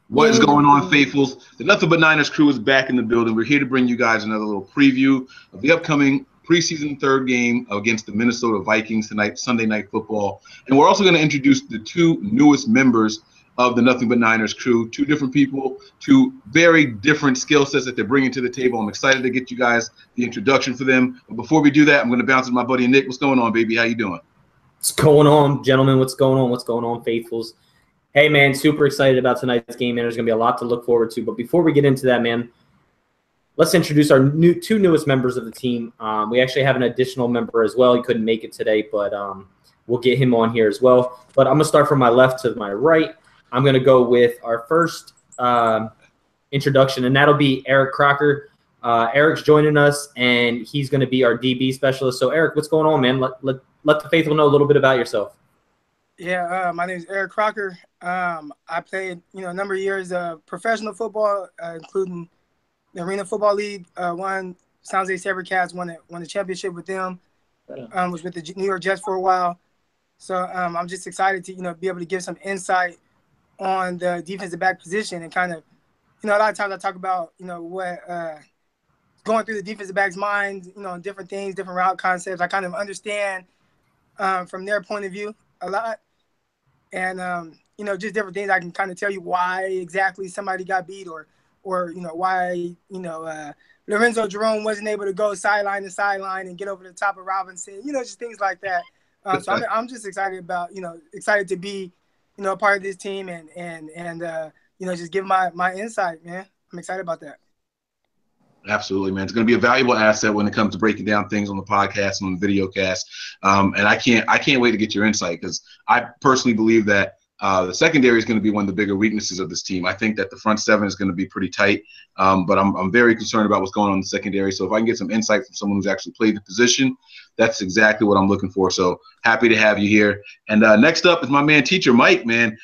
What is going on, faithfuls? The Nothing But Niners crew is back in the building. We're here to bring you guys another little preview of the upcoming preseason third game against the Minnesota Vikings tonight, Sunday Night Football. And we're also going to introduce the two newest members of the Nothing But Niners crew, two different people, two very different skill sets that they're bringing to the table. I'm excited to get you guys the introduction for them. But before we do that, I'm going to bounce to my buddy Nick. What's going on, baby? How you doing? What's going on, gentlemen? What's going on? What's going on, faithfuls? Hey, man, super excited about tonight's game, man. There's going to be a lot to look forward to. But before we get into that, man, let's introduce our two newest members of the team. We actually have an additional member as well. He couldn't make it today, but we'll get him on here as well. But I'm going to start from my left to my right. I'm going to go with our first introduction, and that'll be Eric Crocker. Eric's joining us, and he's going to be our DB specialist. So, Eric, what's going on, man? Let the faithful know a little bit about yourself. Yeah, my name is Eric Crocker. I played, a number of years of professional football, including the Arena Football League. Won San Jose SaberCats, won the championship with them. Was with the New York Jets for a while. So I'm just excited to, be able to give some insight on the defensive back position and kind of, a lot of times I talk about, what going through the defensive back's mind, different things, different route concepts. I kind of understand from their point of view a lot. And, just different things. I can kind of tell you why exactly somebody got beat or why, Lorenzo Jerome wasn't able to go sideline to sideline and get over the top of Robinson, just things like that. So I'm just excited about, excited to be, a part of this team and just give my insight, man. I'm excited about that. Absolutely, man. It's going to be a valuable asset when it comes to breaking down things on the podcast and on the video cast. And I can't wait to get your insight because I personally believe that the secondary is going to be one of the bigger weaknesses of this team. I think that the front seven is going to be pretty tight, but I'm very concerned about what's going on in the secondary. So if I can get some insight from someone who's actually played the position, that's exactly what I'm looking for. So happy to have you here. And next up is my man, Teacher Mike, man.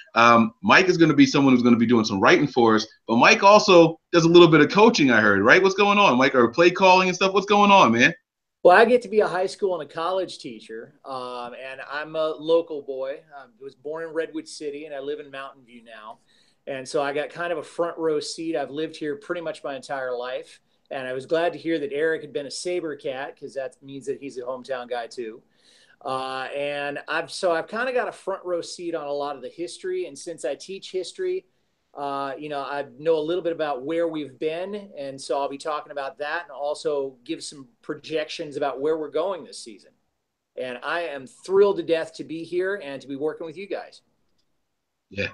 Mike is going to be someone who's going to be doing some writing for us, but Mike also does a little bit of coaching, I heard, right? What's going on, Mike? Or play calling and stuff? What's going on, man? Well, I get to be a high school and a college teacher, and I'm a local boy. I was born in Redwood City, and I live in Mountain View now. And so I got kind of a front row seat. I've lived here pretty much my entire life, and I was glad to hear that Eric had been a SaberCat because that means that he's a hometown guy too. And I've kind of got a front row seat on a lot of the history, and since I teach history, I know a little bit about where we've been, and so I'll be talking about that and also give some projections about where we're going this season. And I am thrilled to death to be here and to be working with you guys. Yeah.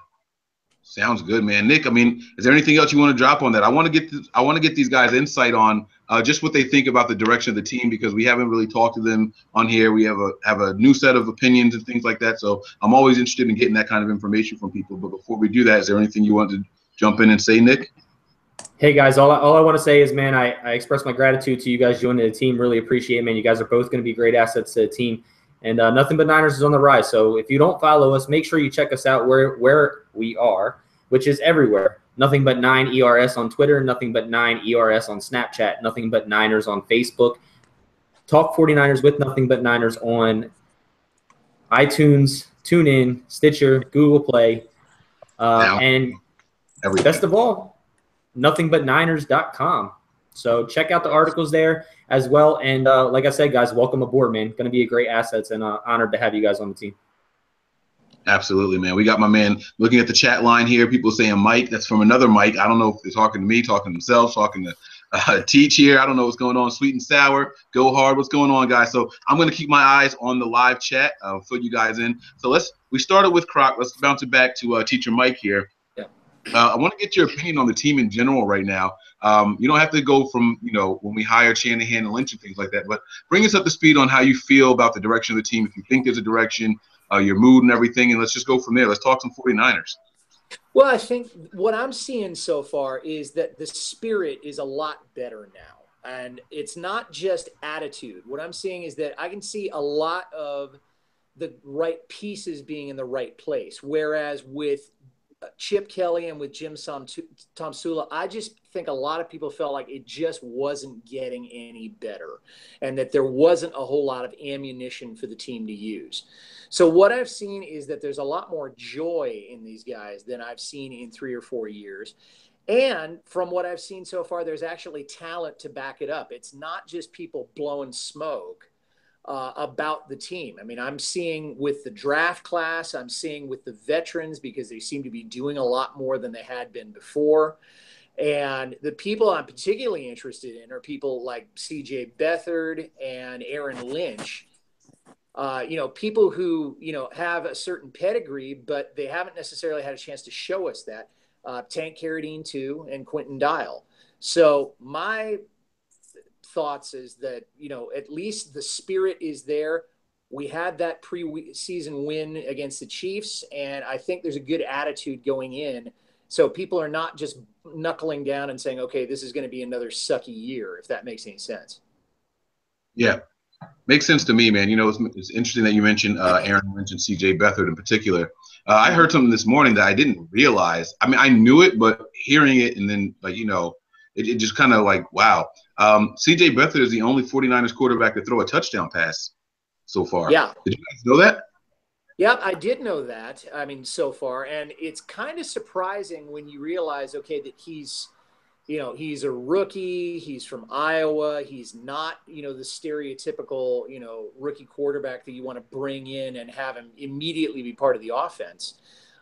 Sounds good, man. Nick, is there anything else you want to drop on that? I want to get these guys insight on just what they think about the direction of the team because we haven't really talked to them on here. We have a new set of opinions and things like that. So I'm always interested in getting that kind of information from people. But before we do that, is there anything you want to jump in and say, Nick? Hey, guys, all I want to say is, man, I express my gratitude to you guys joining the team. Really appreciate it, man. You guys are both going to be great assets to the team. And Nothing But Niners is on the rise. So if you don't follow us, make sure you check us out where we are, which is everywhere. Nothing But 9 ERS on Twitter, Nothing But 9 ERS on Snapchat, Nothing But Niners on Facebook. Talk 49ers with Nothing But Niners on iTunes, TuneIn, Stitcher, Google Play, and everything. Best of all, nothingbutniners.com. So check out the articles there as well. And like I said, guys, welcome aboard, man. Going to be a great assets and honored to have you guys on the team. Absolutely, man. We got my man looking at the chat line here. People saying Mike. That's from another Mike. I don't know if they're talking to me, talking to themselves, talking to Teach here. I don't know what's going on. Sweet and sour. Go hard. What's going on, guys? So I'm going to keep my eyes on the live chat. I'll fill you guys in. So we started with Croc. Let's bounce it back to Teacher Mike here. I want to get your opinion on the team in general right now. You don't have to go from, when we hired Shanahan and Lynch and things like that, but bring us up to speed on how you feel about the direction of the team. If you think there's a direction, your mood and everything, and let's just go from there. Let's talk some 49ers. Well, I think what I'm seeing so far is that the spirit is a lot better now. And it's not just attitude. What I'm seeing is that I can see a lot of the right pieces being in the right place. Whereas with Chip Kelly and with Tom Sula, I just think a lot of people felt like it just wasn't getting any better and that there wasn't a whole lot of ammunition for the team to use. So what I've seen is that there's a lot more joy in these guys than I've seen in 3 or 4 years. And from what I've seen so far, there's actually talent to back it up. It's not just people blowing smoke about the team. I mean, I'm seeing with the draft class, I'm seeing with the veterans, because they seem to be doing a lot more than they had been before. And the people I'm particularly interested in are people like CJ Beathard and Aaron Lynch. People who, have a certain pedigree, but they haven't necessarily had a chance to show us that. Tank Carradine too, and Quentin Dial. So my thoughts is that, at least the spirit is there. We had that preseason win against the Chiefs, and I think there's a good attitude going in. So people are not just knuckling down and saying, okay, this is going to be another sucky year, if that makes any sense. Yeah, makes sense to me, man. It's interesting that you mentioned Aaron Lynch and CJ Beathard in particular. I heard something this morning that I didn't realize. I mean, I knew it, but hearing it and then, it just kind of like, wow. CJ Beathard is the only 49ers quarterback to throw a touchdown pass so far. Yeah. Did you guys know that? Yeah, I did know that. I mean, so far. And it's kind of surprising when you realize, okay, that he's a rookie. He's from Iowa. He's not, the stereotypical, rookie quarterback that you want to bring in and have him immediately be part of the offense.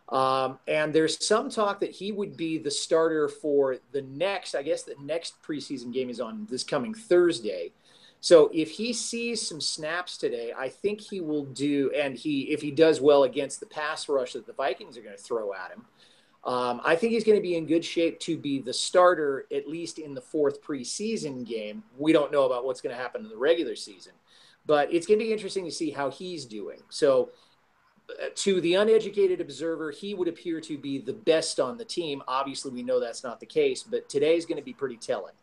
And there's some talk that he would be the starter for the next preseason game is on this coming Thursday. So if he sees some snaps today, I think he will do, and if he does well against the pass rush that the Vikings are going to throw at him, I think he's going to be in good shape to be the starter, at least in the 4th preseason game. We don't know about what's going to happen in the regular season, but it's going to be interesting to see how he's doing. So to the uneducated observer, he would appear to be the best on the team. Obviously, we know that's not the case, but today's going to be pretty telling.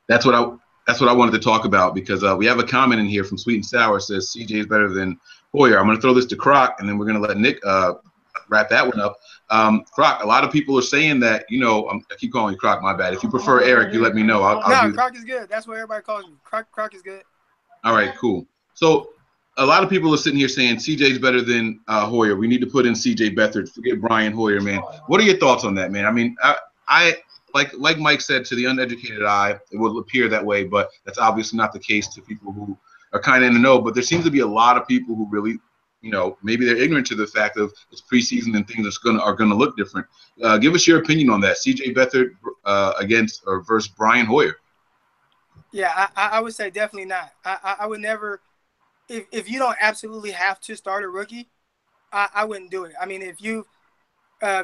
That's what I wanted to talk about, because we have a comment in here from Sweet and Sour. It says CJ is better than Hoyer. I'm going to throw this to Croc, and then we're going to let Nick wrap that one up. Croc, a lot of people are saying that, I keep calling you Croc, my bad. If you prefer Eric, you let me know. Croc is good. That's what everybody calls me. Croc is good. All right, cool. So a lot of people are sitting here saying CJ's better than Hoyer. We need to put in CJ Beathard. Forget Brian Hoyer, man. What are your thoughts on that, man? I mean, I like Mike said, to the uneducated eye, it will appear that way, but that's obviously not the case to people who are kind of in the know. But there seems to be a lot of people who really, maybe they're ignorant to the fact of it's preseason and things are gonna look different. Give us your opinion on that. CJ Beathard versus Brian Hoyer. Yeah, I would say definitely not. I would never. If you don't absolutely have to start a rookie, I wouldn't do it. I mean, if you've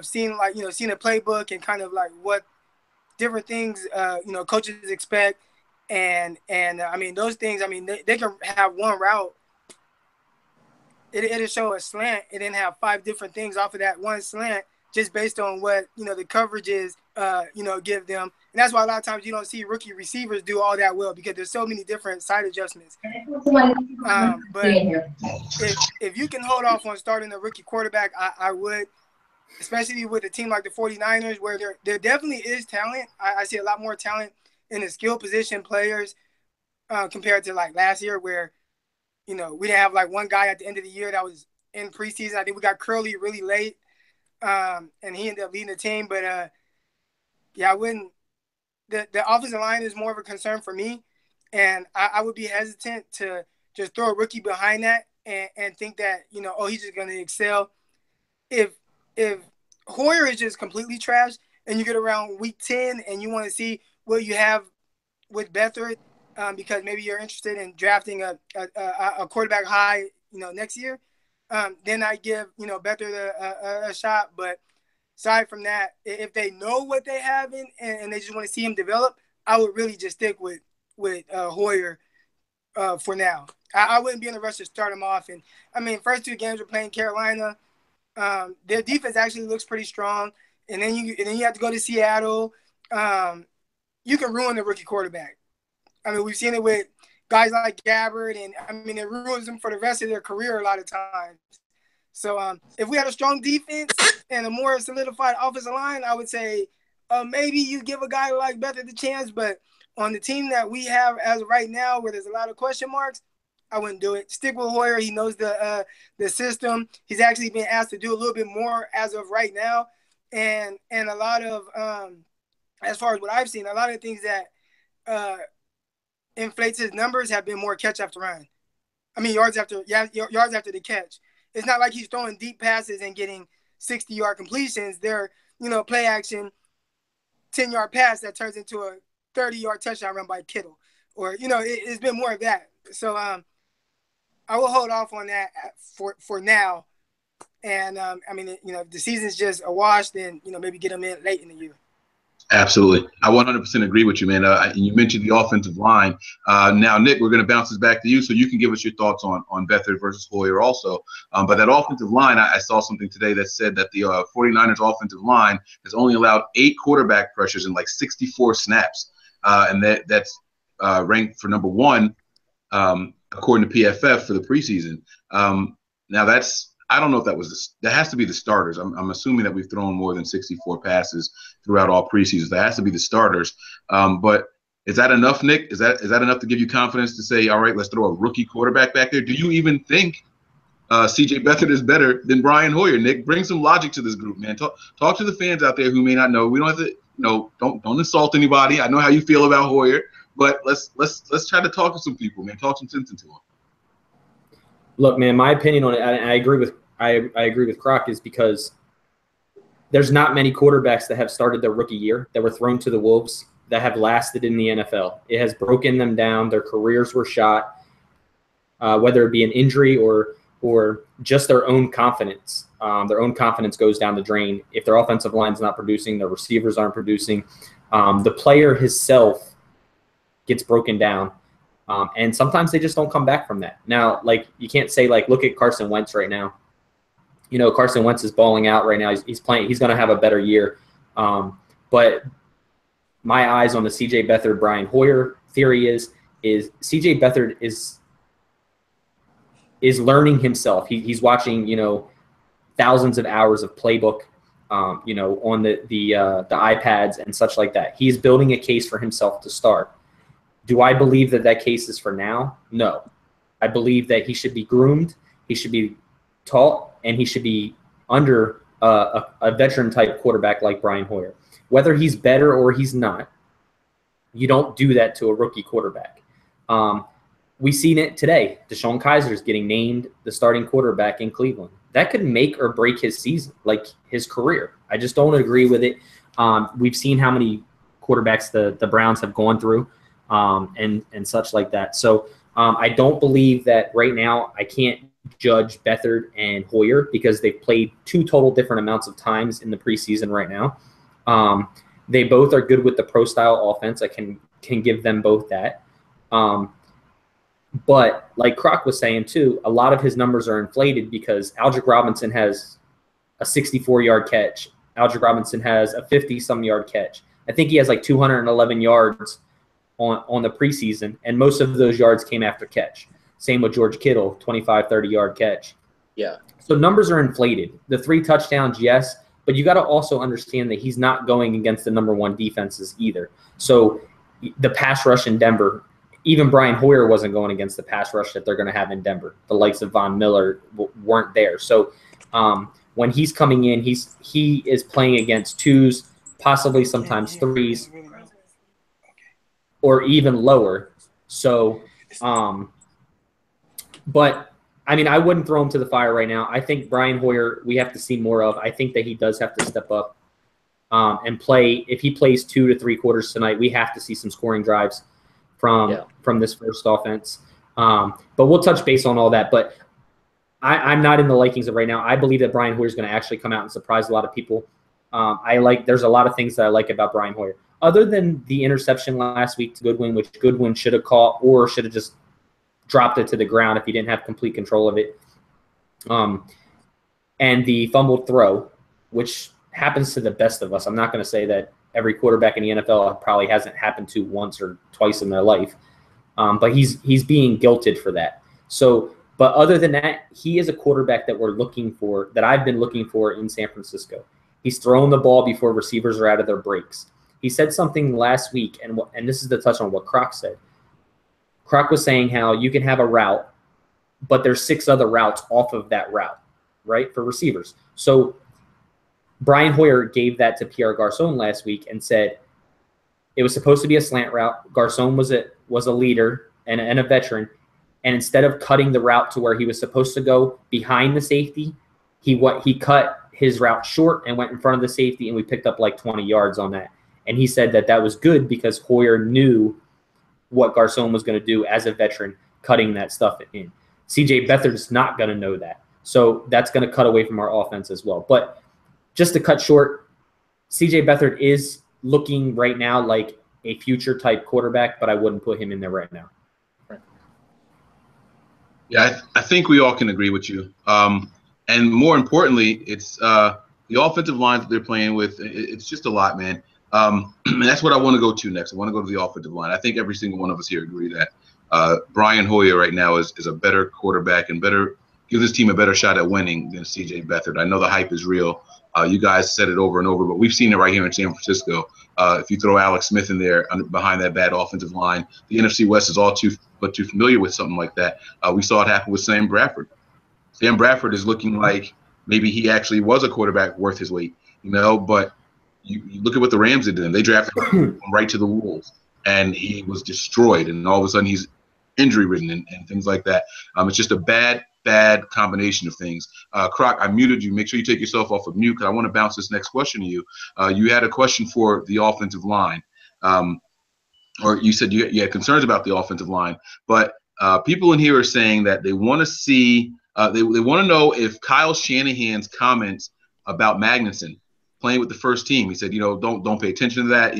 seen seen a playbook and kind of like what different things coaches expect, and I mean those things. I mean they can have one route. It'll show a slant and then have 5 different things off of that one slant, just based on what the coverages give them. And that's why a lot of times you don't see rookie receivers do all that well, because there's so many different side adjustments. But if you can hold off on starting a rookie quarterback, I would, especially with a team like the 49ers, where there definitely is talent. I see a lot more talent in the skill position players compared to like last year, where we didn't have like one guy at the end of the year that was in preseason. I think we got Curly really late, and he ended up leading the team. But yeah, I wouldn't. The offensive line is more of a concern for me, and I would be hesitant to just throw a rookie behind that and think that he's just going to excel. If Hoyer is just completely trash, and you get around week 10 and you want to see what you have with Beathard, because maybe you're interested in drafting a quarterback high next year, then I give Beathard a shot. But aside from that, if they know what they have and they just want to see him develop, I would really just stick with Hoyer for now. I wouldn't be in a rush to start him off. And I mean, first 2 games we're playing Carolina. Their defense actually looks pretty strong, and then you have to go to Seattle. You can ruin the rookie quarterback. I mean, we've seen it with guys like Gabbard, and I mean, it ruins them for the rest of their career a lot of times. So if we had a strong defense and a more solidified offensive line, I would say maybe you give a guy like Beathard the chance. But on the team that we have as of right now, where there's a lot of question marks, I wouldn't do it. Stick with Hoyer. He knows the system. He's actually been asked to do a little bit more as of right now, and a lot of as far as what I've seen, a lot of things that inflates his numbers have been more catch after run. I mean, yards after the catch. It's not like he's throwing deep passes and getting 60-yard completions. They're, play action, 10-yard pass that turns into a 30-yard touchdown run by Kittle. Or, it's been more of that. So I will hold off on that for now. And, if the season's just a wash, then, maybe get him in late in the year. Absolutely. I 100% agree with you, man. You mentioned the offensive line. Now, Nick, we're going to bounce this back to you so you can give us your thoughts on Beathard versus Hoyer also. But that offensive line, I saw something today that said that the 49ers offensive line has only allowed 8 quarterback pressures in like 64 snaps. And that's ranked for number 1, according to PFF, for the preseason. Now, I don't know if that has to be the starters. I'm assuming that we've thrown more than 64 passes throughout all preseasons. That has to be the starters. But is that enough, Nick? Is that enough to give you confidence to say, all right, let's throw a rookie quarterback back there? Do you even think C.J. Beathard is better than Brian Hoyer? Nick, bring some logic to this group, man. Talk to the fans out there who may not know. We don't have to, don't insult anybody. I know how you feel about Hoyer, but let's try to talk to some people, man. Talk some sense into them. Look, man, my opinion on it, and I agree with Croc, is because there's not many quarterbacks that have started their rookie year that were thrown to the wolves that have lasted in the NFL. It has broken them down. Their careers were shot, whether it be an injury or just their own confidence. Their own confidence goes down the drain. If their offensive line's not producing, their receivers aren't producing, the player himself gets broken down. And sometimes they just don't come back from that. Now, like, you can't say, like, look at Carson Wentz right now. Carson Wentz is balling out right now. He's playing. He's going to have a better year. But my eyes on the C.J. Beathard, Brian Hoyer theory is C.J. Beathard is learning himself. He's watching, thousands of hours of playbook, on the iPads and such like that. He's building a case for himself to start. Do I believe that case is for now? No. I believe that he should be groomed, he should be taught, and he should be under a veteran-type quarterback like Brian Hoyer. Whether he's better or he's not, you don't do that to a rookie quarterback. We've seen it today. DeShone Kizer is getting named the starting quarterback in Cleveland. That could make or break his season, like his career. I just don't agree with it. We've seen how many quarterbacks the Browns have gone through. And such like that. So I don't believe that right now. I can't judge Beathard and Hoyer because they've played 2 total different amounts of times in the preseason right now. They both are good with the pro style offense. I can give them both that. But like Croc was saying too, a lot of his numbers are inflated because Aldrick Robinson has a 64-yard catch. Aldrick Robinson has a 50-some yard catch. I think he has like 211 yards on the preseason, and most of those yards came after catch. Same with George Kittle, 25, 30-yard catch. Yeah. So numbers are inflated. The 3 touchdowns, yes, but you got to also understand that he's not going against the number 1 defenses either. So the pass rush in Denver, even Brian Hoyer wasn't going against the pass rush that they're going to have in Denver. The likes of Von Miller weren't there. So when he's coming in, he is playing against 2s, possibly sometimes 3s, or even lower. So, but I mean, I wouldn't throw him to the fire right now. I think Brian Hoyer, we have to see more of. I think that he does have to step up and play. If he plays 2 to 3 quarters tonight, we have to see some scoring drives from this first offense. But we'll touch base on all that. But I'm not in the likings of right now. I believe that Brian Hoyer is going to actually come out and surprise a lot of people. There's a lot of things that I like about Brian Hoyer. Other than the interception last week to Goodwin, which Goodwin should have caught or should have just dropped it to the ground if he didn't have complete control of it. And the fumbled throw, which happens to the best of us. I'm not going to say that every quarterback in the NFL probably hasn't happened to once or twice in their life. But he's being guilted for that. So But other than that, he is a quarterback that that I've been looking for in San Francisco. He's throwing the ball before receivers are out of their breaks. He said something last week, and this is the touch on what Croc said. Croc was saying how you can have a route, but there's 6 other routes off of that route, right, for receivers. So Brian Hoyer gave that to Pierre Garçon last week and said it was supposed to be a slant route. Garçon was a leader and a veteran, and instead of cutting the route to where he was supposed to go behind the safety, he cut his route short and went in front of the safety, and we picked up like 20 yards on that. And he said that was good because Hoyer knew what Garçon was going to do as a veteran, cutting that stuff in. CJ Beathard's not going to know that. So that's going to cut away from our offense as well. But just to cut short, CJ Beathard is looking right now like a future type quarterback, but I wouldn't put him in there right now. Yeah, I think we all can agree with you. And more importantly, it's the offensive lines that they're playing with. It's just a lot, man. And that's what I want to go to next. I want to go to the offensive line. I think every single one of us here agree that Brian Hoyer right now is a better quarterback and gives this team a better shot at winning than CJ Beathard. I know the hype is real. You guys said it over and over, but we've seen it right here in San Francisco. If you throw Alex Smith in there behind that bad offensive line, the NFC West is all too familiar with something like that. We saw it happen with Sam Bradford. Sam Bradford is looking like maybe he actually was a quarterback worth his weight, but you look at what the Rams did to him. They drafted him right to the Wolves, and he was destroyed, and all of a sudden he's injury-ridden and things like that. It's just a bad combination of things. Croc, I muted you. Make sure you take yourself off of mute because I want to bounce this next question to you. You had a question for the offensive line, or you said you had concerns about the offensive line, but people in here are saying that they want to see they want to know if Kyle Shanahan's comments about Magnuson playing with the first team. He said, don't pay attention to that.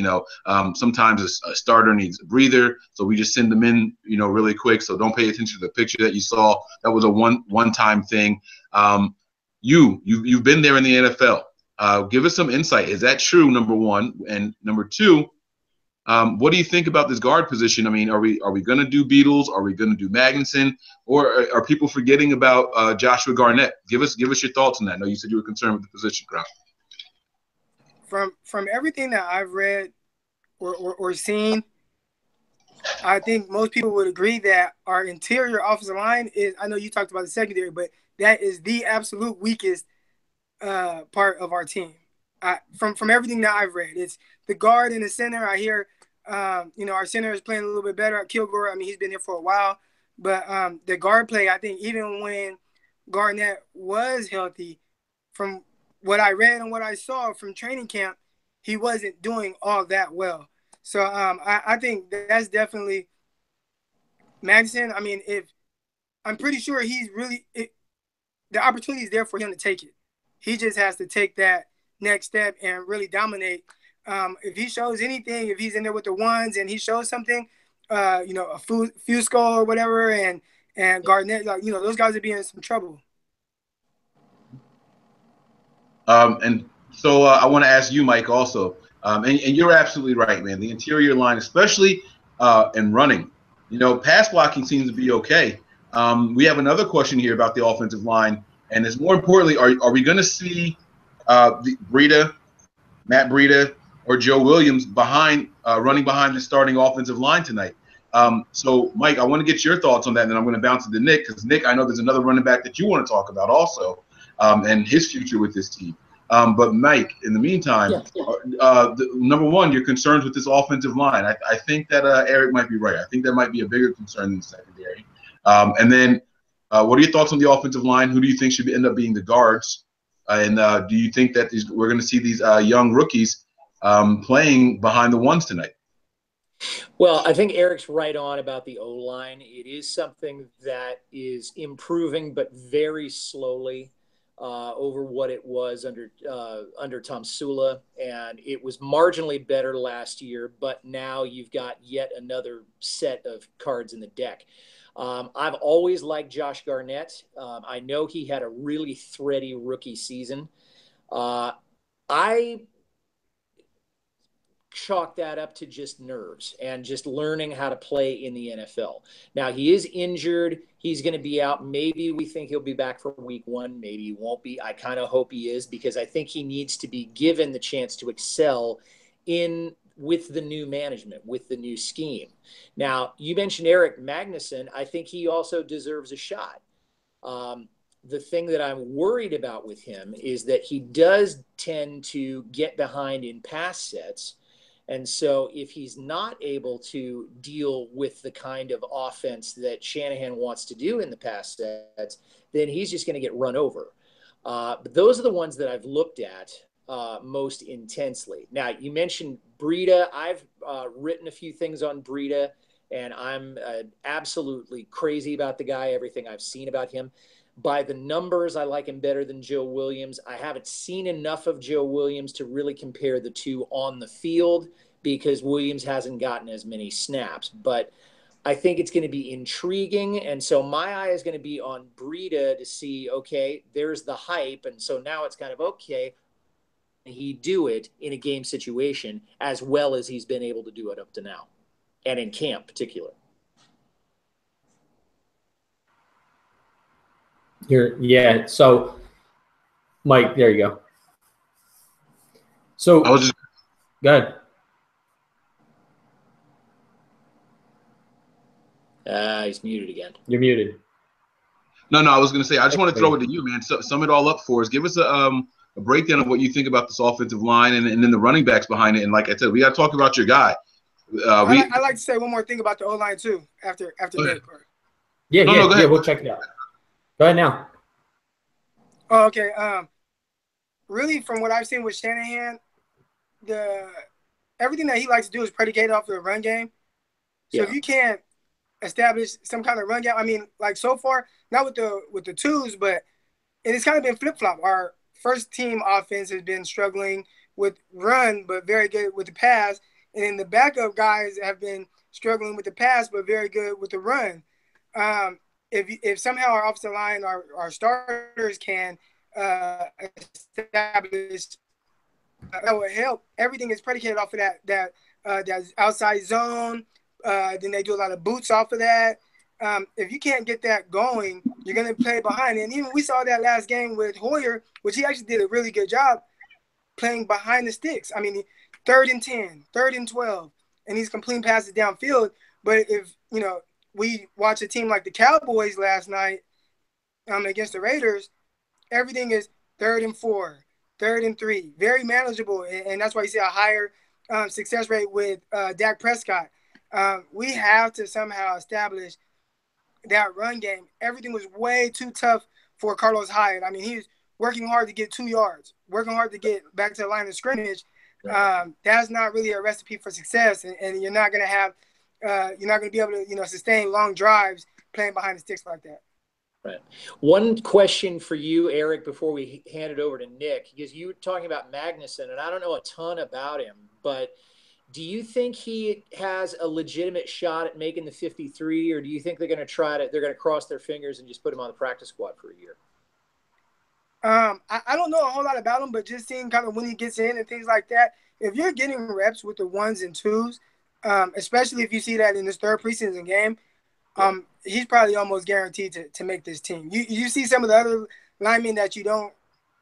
Sometimes a starter needs a breather, so we just send them in, really quick. So don't pay attention to the picture that you saw. That was a one-time thing. You've been there in the NFL. Give us some insight. Is that true? Number one, and number two, what do you think about this guard position? I mean, are we going to do Beatles? Are we going to do Magnuson? Or are people forgetting about Joshua Garnett? Give us your thoughts on that. I know you said you were concerned with the position, Croc. From everything that I've read or seen, I think most people would agree that our interior offensive line is, I know you talked about the secondary, but that is the absolute weakest part of our team. From everything that I've read, it's the guard and the center. I hear, our center is playing a little bit better. Kilgore, I mean, he's been here for a while. But the guard play, I think even when Garnett was healthy, from what I read and what I saw from training camp, he wasn't doing all that well. So I think that's definitely Magnuson. I mean, I'm pretty sure he's really the opportunity is there for him to take it. He just has to take that next step and really dominate. If he shows anything, if he's in there with the ones and he shows something, a Fusco or whatever, and Garnett, those guys would be in some trouble. And so I want to ask you, Mike, also. And you're absolutely right, man. The interior line, especially in running, pass blocking seems to be okay. We have another question here about the offensive line, and it's more importantly, are we going to see Matt Breida, or Joe Williams running behind the starting offensive line tonight? So, Mike, I want to get your thoughts on that, and then I'm going to bounce it to Nick, because Nick, I know there's another running back that you want to talk about also, and his future with this team. But Mike, in the meantime, number one, your concerns with this offensive line. I think that Eric might be right. I think that might be a bigger concern than the secondary. And then, what are your thoughts on the offensive line? Who do you think should end up being the guards? And do you think that we're going to see these young rookies playing behind the ones tonight? Well, I think Eric's right on about the O-line. It is something that is improving, but very slowly. Over what it was under Tom Sula, and it was marginally better last year, but now you've got yet another set of cards in the deck. I've always liked Josh Garnett. I know he had a really thready rookie season. chalk that up to just nerves and just learning how to play in the NFL. Now, he is injured. He's going to be out. Maybe we think he'll be back for week 1. Maybe he won't be. I kind of hope he is, because I think he needs to be given the chance to excel with the new management, with the new scheme. Now, you mentioned Eric Magnuson. I think he also deserves a shot. The thing that I'm worried about with him is that he does tend to get behind in pass sets. And so if he's not able to deal with the kind of offense that Shanahan wants to do in the pass sets, then he's just going to get run over. But those are the ones that I've looked at most intensely. Now, you mentioned Breida. I've written a few things on Breida, and I'm absolutely crazy about the guy, everything I've seen about him. By the numbers, I like him better than Joe Williams. I haven't seen enough of Joe Williams to really compare the two on the field, because Williams hasn't gotten as many snaps. But I think it's going to be intriguing. And so my eye is going to be on Breida to see, okay, there's the hype. And so now it's kind of, okay, he do it in a game situation as well as he's been able to do it up to now, and in camp particular. Yeah. So, Mike, there you go. So I was just go ahead. He's muted again. You're muted. No, I was going to say, I just want to throw it to you, man. So, sum it all up for us. Give us a breakdown of what you think about this offensive line and then the running backs behind it. And like I said, we got to talk about your guy. I'd like to say one more thing about the O-line too after Nick. Yeah, go ahead. We'll check it out. Go ahead now. Oh, okay. Really, from what I've seen with Shanahan, everything that he likes to do is predicated off the run game. So if you can't establish some kind of run game, I mean, like so far, not with the twos, but it's kind of been flip-flop. Our first team offense has been struggling with run, but very good with the pass. And then the backup guys have been struggling with the pass, but very good with the run. If somehow our offensive line, our starters can establish, that will help. Everything is predicated off of that outside zone. Then they do a lot of boots off of that. If you can't get that going, you're going to play behind. And even we saw that last game with Hoyer, which he actually did a really good job playing behind the sticks. I mean, 3rd and 10, 3rd and 12, and he's completing passes downfield. But if, we watch a team like the Cowboys last night against the Raiders, everything is 3rd and 4, 3rd and 3, very manageable. And that's why you see a higher success rate with Dak Prescott. We have to somehow establish that run game. Everything was way too tough for Carlos Hyde. I mean, he was working hard to get 2 yards, working hard to get back to the line of scrimmage. That's not really a recipe for success, and you're not going to have you're not going to be able to sustain long drives playing behind the sticks like that. Right. One question for you, Eric, before we hand it over to Nick, because you were talking about Magnuson, and I don't know a ton about him, but do you think he has a legitimate shot at making the 53, or do you think they're going to cross their fingers and just put him on the practice squad for a year? I don't know a whole lot about him, but just seeing kind of when he gets in and things like that, if you're getting reps with the 1s and 2s, especially if you see that in this 3rd preseason game, he's probably almost guaranteed to make this team. You see some of the other linemen that you don't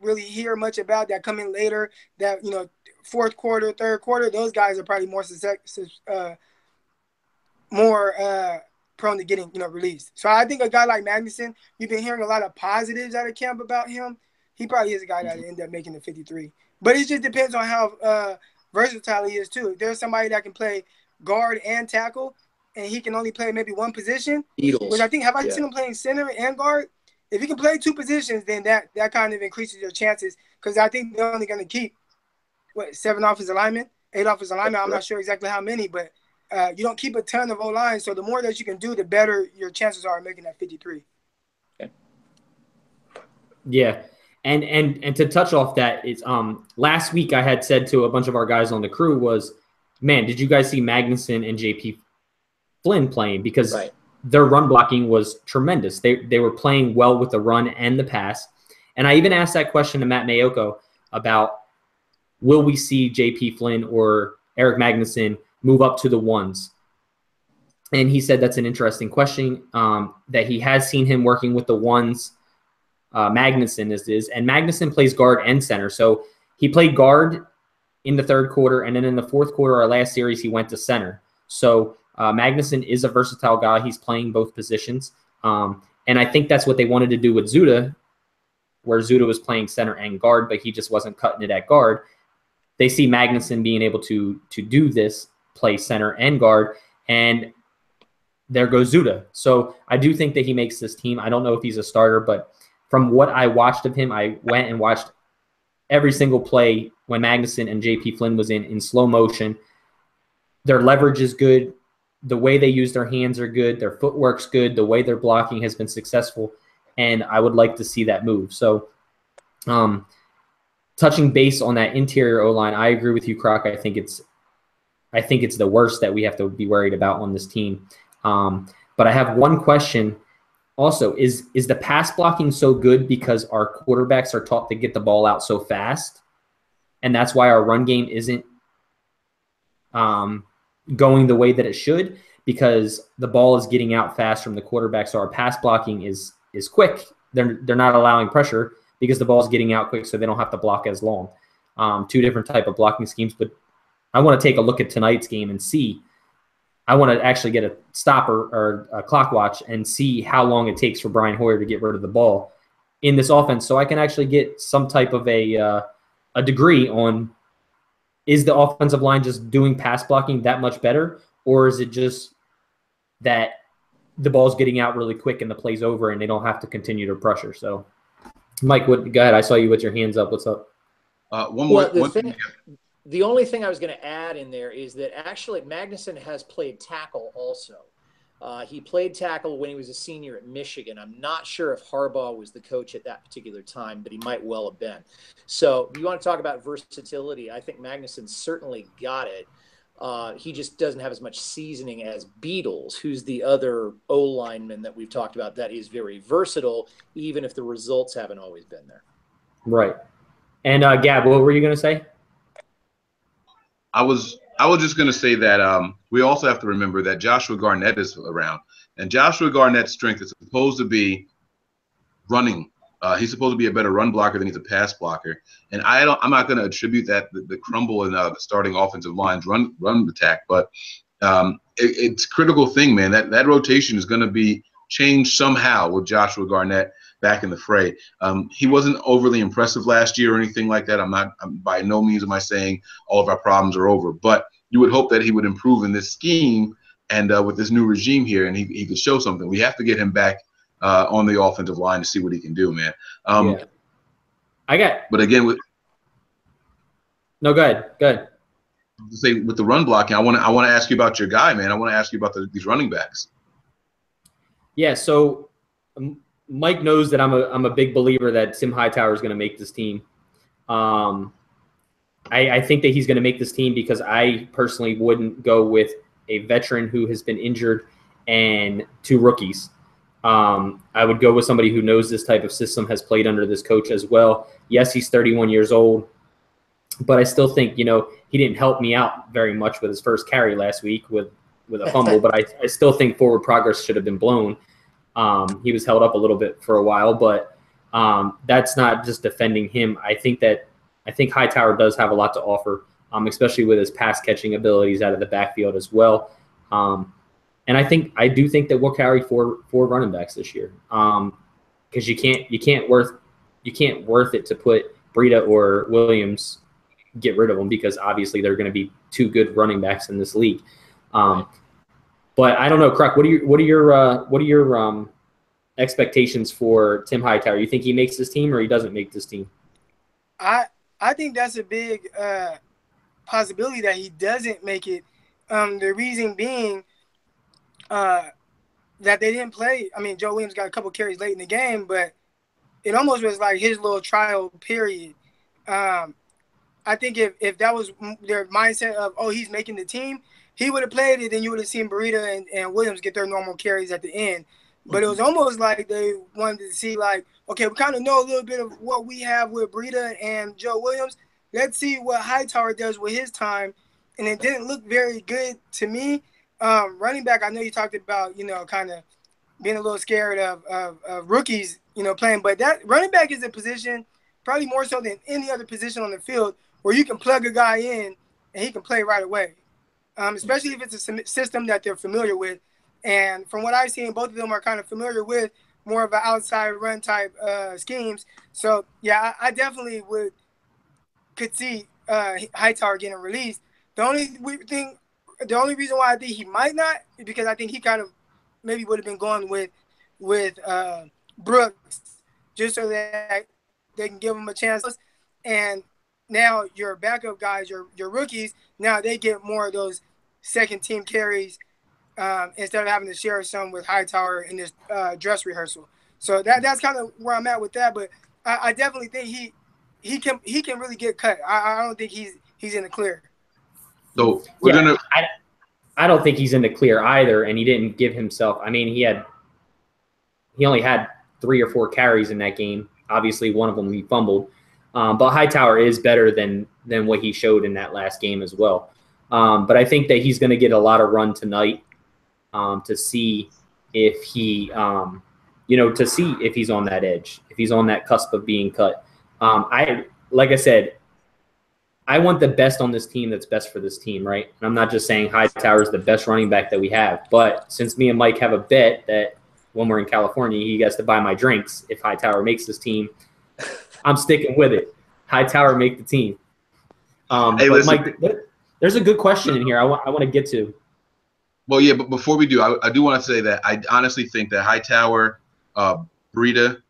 really hear much about that come in later, that 4th quarter, 3rd quarter, those guys are probably more prone to getting released. So I think a guy like Magnuson, you've been hearing a lot of positives out of camp about him. He probably is a guy that will end up making the 53. But it just depends on how versatile he is too. If there's somebody that can play guard and tackle, and he can only play maybe one position, which I think, have I seen him playing center and guard? If you can play 2 positions, then that kind of increases your chances, because I think they're only going to keep, 7 offensive linemen, 8 offensive linemen. I'm not sure exactly how many, but you don't keep a ton of O-line. So the more that you can do, the better your chances are of making that 53. Okay. Yeah. And to touch off that, it's last week I had said to a bunch of our guys on the crew was, man, did you guys see Magnuson and JP Flynn playing? Because their run blocking was tremendous. They were playing well with the run and the pass. And I even asked that question to Matt Mayoko about, will we see JP Flynn or Eric Magnuson move up to the ones? And he said that's an interesting question, that he has seen him working with the ones. Magnuson is, and Magnuson plays guard and center. So he played guard in the third quarter, and then in the fourth quarter, our last series, he went to center. So Magnuson is a versatile guy. He's playing both positions. And I think that's what they wanted to do with Zuda, where Zuda was playing center and guard, but he just wasn't cutting it at guard. They see Magnuson being able to do this, play center and guard, and there goes Zuda. So I do think that he makes this team. I don't know if he's a starter, but from what I watched of him, I went and watched every single play when Magnuson and JP Flynn was in slow motion. Their leverage is good. The way they use their hands are good. Their footwork's good. The way they're blocking has been successful, and I would like to see that move. So touching base on that interior O-line, I agree with you, Croc. I think it's the worst that we have to be worried about on this team. But I have one question. Also, is the pass blocking so good because our quarterbacks are taught to get the ball out so fast, and that's why our run game isn't going the way that it should, because the ball is getting out fast from the quarterback, so our pass blocking is quick. They're not allowing pressure because the ball is getting out quick, so they don't have to block as long. Two different type of blocking schemes, but I want to take a look at tonight's game and see. I want to actually get a stopper or a clock watch and see how long it takes for Brian Hoyer to get rid of the ball in this offense, so I can actually get some type of a degree on, is the offensive line just doing pass blocking that much better, or is it just that the ball's getting out really quick and the play's over and they don't have to continue to pressure? So, Mike, go ahead. I saw you with your hands up. What's up? The only thing I was going to add in there is that actually Magnuson has played tackle also. He played tackle when he was a senior at Michigan. I'm not sure if Harbaugh was the coach at that particular time, but he might well have been. So you want to talk about versatility, I think Magnuson certainly got it. He just doesn't have as much seasoning as Beatles, who's the other O-lineman that we've talked about that is very versatile, even if the results haven't always been there. Right. And Gab, what were you going to say? I was just going to say that we also have to remember that Joshua Garnett is around, and Joshua Garnett's strength is supposed to be running. He's supposed to be a better run blocker than he's a pass blocker, and I'm not going to attribute that the crumble in the starting offensive line's run attack, but it's a critical thing, man. That rotation is going to be changed somehow with Joshua Garnett back in the fray. He wasn't overly impressive last year or anything like that. By no means am I saying all of our problems are over, but you would hope that he would improve in this scheme and with this new regime here, and he could show something. We have to get him back on the offensive line to see what he can do, man. But again, go ahead. To say with the run blocking, I want to ask you about your guy, man. I want to ask you about these running backs. Yeah, so Mike knows that I'm a big believer that Tim Hightower is going to make this team. I think that he's going to make this team because I personally wouldn't go with a veteran who has been injured and two rookies. I would go with somebody who knows this type of system, has played under this coach as well. Yes, he's 31 years old, but I still think, he didn't help me out very much with his first carry last week with a fumble, but I still think forward progress should have been blown. He was held up a little bit for a while, but that's not just defending him. I think Hightower does have a lot to offer, especially with his pass catching abilities out of the backfield as well. And I do think that we'll carry four running backs this year, because you can't worth it to put Breida or Williams, get rid of them, because obviously they're going to be two good running backs in this league. But I don't know, Croc, what are your expectations for Tim Hightower? You think he makes this team or he doesn't make this team? I think that's a big possibility that he doesn't make it. The reason being that they didn't play. I mean, Joe Williams got a couple carries late in the game, but it almost was like his little trial period. I think if that was their mindset of, oh, he's making the team, he would have played it, and you would have seen Breida and Williams get their normal carries at the end. But it was almost like they wanted to see, like, okay, we kind of know a little bit of what we have with Breida and Joe Williams. Let's see what Hightower does with his time and it didn't look very good to me. Running back, I know you talked about, kind of being a little scared of rookies, playing, but that running back is a position probably more so than any other position on the field where you can plug a guy in and he can play right away, especially if it's a system that they're familiar with. And from what I've seen, both of them are kind of familiar with more of an outside run type schemes. So, yeah, I definitely could see Hightower getting released. The only reason why I think he might not is because I think he kind of maybe would have been going with Brooks just so that they can give him a chance. And now your backup guys, your rookies, now they get more of those second team carries instead of having to share some with Hightower in this dress rehearsal. So that's kind of where I'm at with that. But I definitely think he can really get cut. I don't think he's in the clear. So I don't think he's in the clear either, and he didn't give himself. I mean, he only had 3 or 4 carries in that game. Obviously, one of them he fumbled. But Hightower is better than what he showed in that last game as well. But I think that he's going to get a lot of run tonight to see if he, to see if he's on that edge, if he's on that cusp of being cut. Like I said, I want the best on this team that's best for this team, right? And I'm not just saying Hightower is the best running back that we have, but since me and Mike have a bet that when we're in California, he gets to buy my drinks if Hightower makes this team, I'm sticking with it. Hightower make the team. Hey, but listen, Mike, there's a good question in here I want to get to. Well, yeah, but before we do, I do want to say that I honestly think that Hightower, Breida,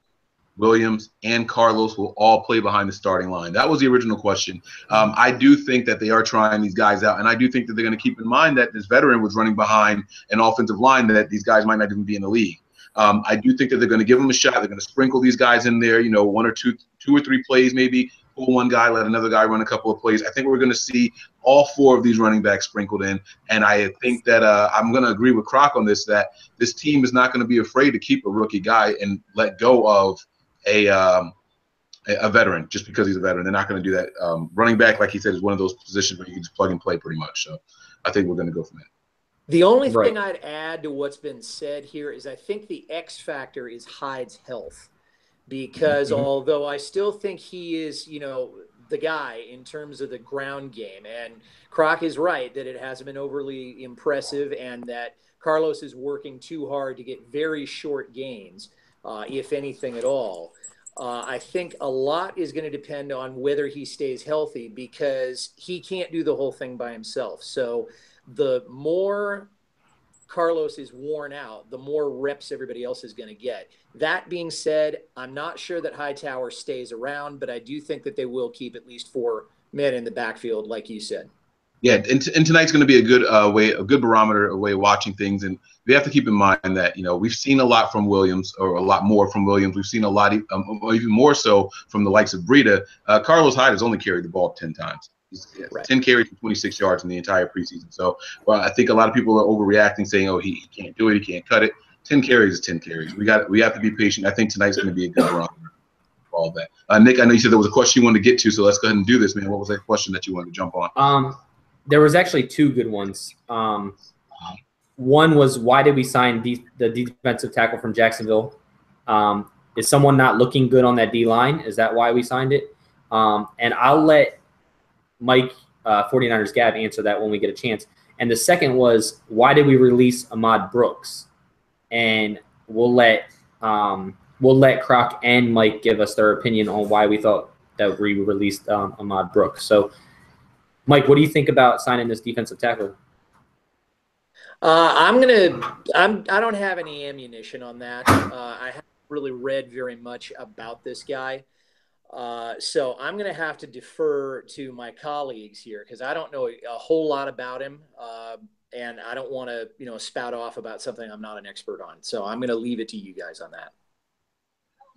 Williams, and Carlos will all play behind the starting line. That was the original question. I do think that they are trying these guys out, and I do think that they're going to keep in mind that this veteran was running behind an offensive line that these guys might not even be in the league. I do think that they're going to give them a shot. They're going to sprinkle these guys in there, 1 or 2 or 3 plays maybe, pull one guy, let another guy run a couple of plays. I think we're going to see all 4 of these running backs sprinkled in, and I think that I'm going to agree with Croc on this, that this team is not going to be afraid to keep a rookie guy and let go of a veteran just because he's a veteran. They're not going to do that. Running back, like he said, is one of those positions where you can just plug and play pretty much. So I think we're going to go from there. The only thing I'd add to what's been said here is I think the X factor is Hyde's health, because although I still think he is, the guy in terms of the ground game, and Croc is right that it hasn't been overly impressive and that Carlos is working too hard to get very short gains, if anything at all. I think a lot is going to depend on whether he stays healthy, because he can't do the whole thing by himself. So the more Carlos is worn out, the more reps everybody else is going to get. That being said, I'm not sure that Hightower stays around, but I do think that they will keep at least 4 men in the backfield, like you said. Yeah, and tonight's going to be a good barometer, a way of watching things. And we have to keep in mind that, we've seen a lot from Williams, or a lot more from Williams. We've seen a lot, or even more so from the likes of Breida. Carlos Hyde has only carried the ball 10 times. He's 10 carries for 26 yards in the entire preseason. So, I think a lot of people are overreacting, saying, "Oh, he can't do it, he can't cut it." 10 carries is 10 carries. We have to be patient. I think tonight's going to be a good barometer for all that. Nick, I know you said there was a question you wanted to get to, so let's go ahead and do this, man. What was that question that you wanted to jump on? There was actually 2 good ones. One was, why did we sign the defensive tackle from Jacksonville? Is someone not looking good on that D-line? Is that why we signed it? And I'll let Mike, 49ers Gab, answer that when we get a chance. And the second was, why did we release Ahmad Brooks? And we'll let Croc and Mike give us their opinion on why we thought that we released Ahmad Brooks. So, Mike, what do you think about signing this defensive tackle? I don't have any ammunition on that. I haven't really read very much about this guy. So I'm going to have to defer to my colleagues here, because I don't know a whole lot about him. And I don't want to, spout off about something I'm not an expert on. So I'm going to leave it to you guys on that.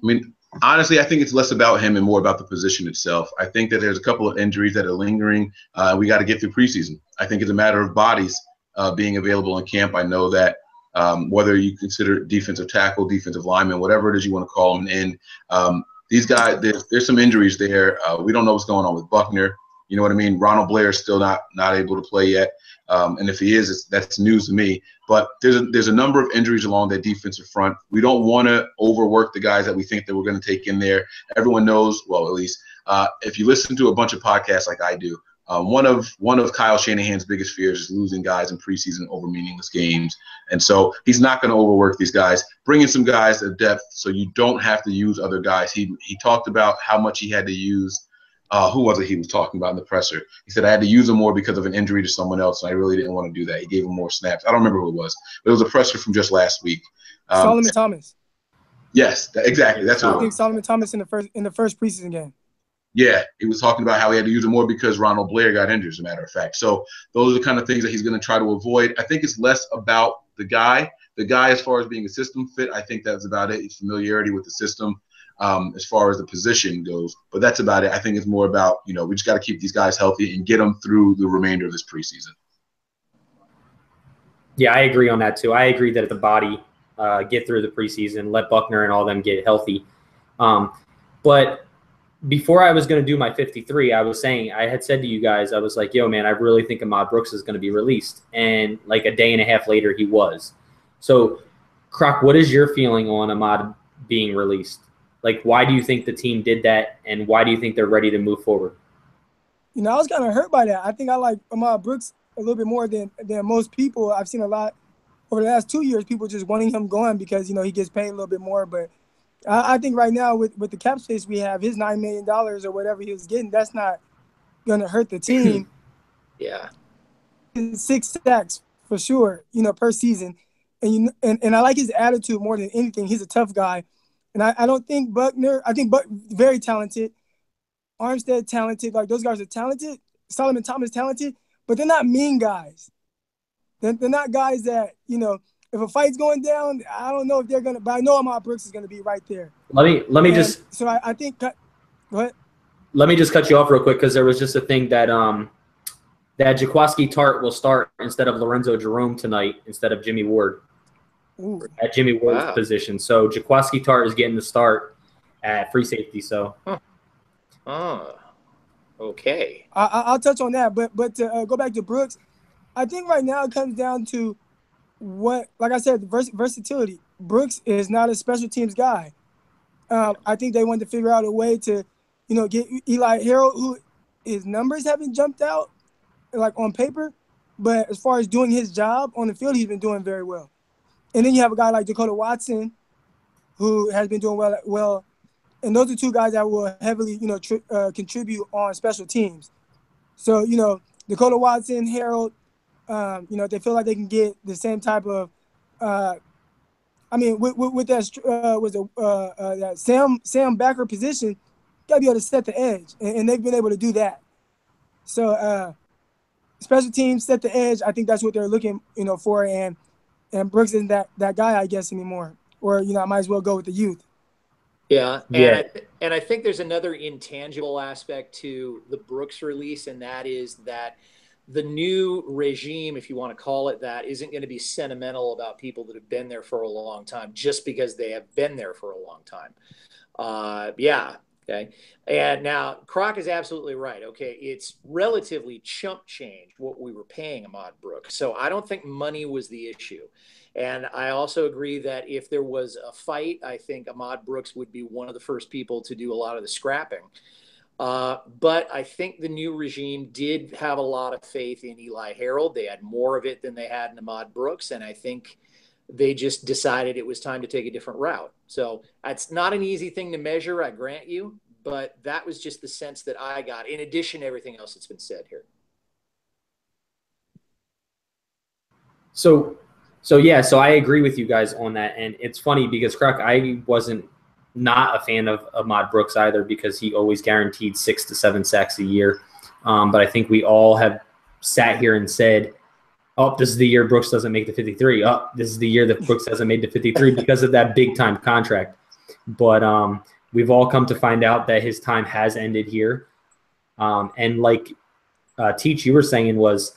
I mean, honestly, I think it's less about him and more about the position itself. I think that there's a couple of injuries that are lingering. We got to get through preseason. I think it's a matter of bodies being available in camp. I know that whether you consider defensive tackle, defensive lineman, whatever it is you want to call them, and these guys, there's some injuries there. We don't know what's going on with Buckner. You know what I mean? Ronald Blair is still not able to play yet. And if he is, that's news to me. But there's a number of injuries along that defensive front. We don't want to overwork the guys that we think that we're going to take in there. Everyone knows, well, at least if you listen to a bunch of podcasts like I do, one of Kyle Shanahan's biggest fears is losing guys in preseason over meaningless games. And so he's not going to overwork these guys. Bring in some guys of depth so you don't have to use other guys. He talked about how much he had to use. Who was it he was talking about in the presser? He said, I had to use him more because of an injury to someone else, and I really didn't want to do that. He gave him more snaps. I don't remember who it was, but it was a presser from just last week. Solomon Thomas. Yes, exactly. That's what I think Solomon Thomas in the first preseason game. Yeah, he was talking about how he had to use him more because Ronald Blair got injured, as a matter of fact. So those are the kind of things that he's going to try to avoid. I think it's less about the guy. The guy, as far as being a system fit, I think that's about it. It's familiarity with the system. As far as the position goes, but that's about it. I think it's more about, we just got to keep these guys healthy and get them through the remainder of this preseason. Yeah, I agree on that too. I agree that the body get through the preseason, let Buckner and all them get healthy. But before I was going to do my 53, I had said to you guys, I was like, yo, man, I really think Ahmad Brooks is going to be released. And like a day and a half later, he was. So, Croc, what is your feeling on Ahmad being released? Like, why do you think the team did that, and why do you think they're ready to move forward? I was kind of hurt by that. I think I like Ahmad Brooks a little bit more than most people. I've seen a lot over the last 2 years, people just wanting him going because, he gets paid a little bit more. But I think right now with the cap space we have, his $9 million or whatever he was getting, that's not going to hurt the team. Yeah. 6 sacks for sure, per season. And I like his attitude more than anything. He's a tough guy. And I don't think Buckner – I think very talented. Armstead talented. Like, those guys are talented. Solomon Thomas talented. But they're not mean guys. They're not guys that, if a fight's going down, I don't know if they're going to – but I know Ahmad Brooks is going to be right there. Let me just – So I think – go ahead. Let me just cut you off real quick because there was just a thing that that Jaquiski Tart will start instead of Lorenzo Jerome tonight instead of Jimmy Ward. Ooh. At Jimmy Ward's position. So Jaquiski Tart is getting the start at free safety. So, Okay. I'll touch on that, but to go back to Brooks, I think right now it comes down to what, like I said, versatility. Brooks is not a special teams guy. I think they wanted to figure out a way to, get Eli Harold, who his numbers haven't jumped out like on paper, but as far as doing his job on the field, he's been doing very well. And then you have a guy like Dakota Watson, who has been doing well. And those are two guys that will heavily, contribute on special teams. So, Dakota Watson, Harold, they feel like they can get the same type of, with that Sam Backer position, you got to be able to set the edge. And they've been able to do that. So, special teams set the edge. I think that's what they're looking, for. And Brooks isn't that guy, I guess, anymore. Or, I might as well go with the youth. Yeah. And I think there's another intangible aspect to the Brooks release, and that is that the new regime, if you want to call it that, isn't going to be sentimental about people that have been there for a long time just because they have been there for a long time. Okay. And now Croc is absolutely right. Okay. It's relatively chump change what we were paying Ahmad Brooks. So I don't think money was the issue. And I also agree that if there was a fight, I think Ahmad Brooks would be one of the first people to do a lot of the scrapping. But I think the new regime did have a lot of faith in Eli Harold. They had more of it than they had in Ahmad Brooks. And I think they just decided it was time to take a different route. So it's not an easy thing to measure, I grant you, but that was just the sense that I got, in addition to everything else that's been said here. So I agree with you guys on that. And it's funny because, Croc, I wasn't not a fan of Ahmad Brooks either because he always guaranteed 6 to 7 sacks a year. But I think we all have sat here and said, oh, this is the year Brooks doesn't make the 53. Oh, this is the year that Brooks hasn't made the 53 because of that big-time contract. But we've all come to find out that his time has ended here. And like Teach, you were saying was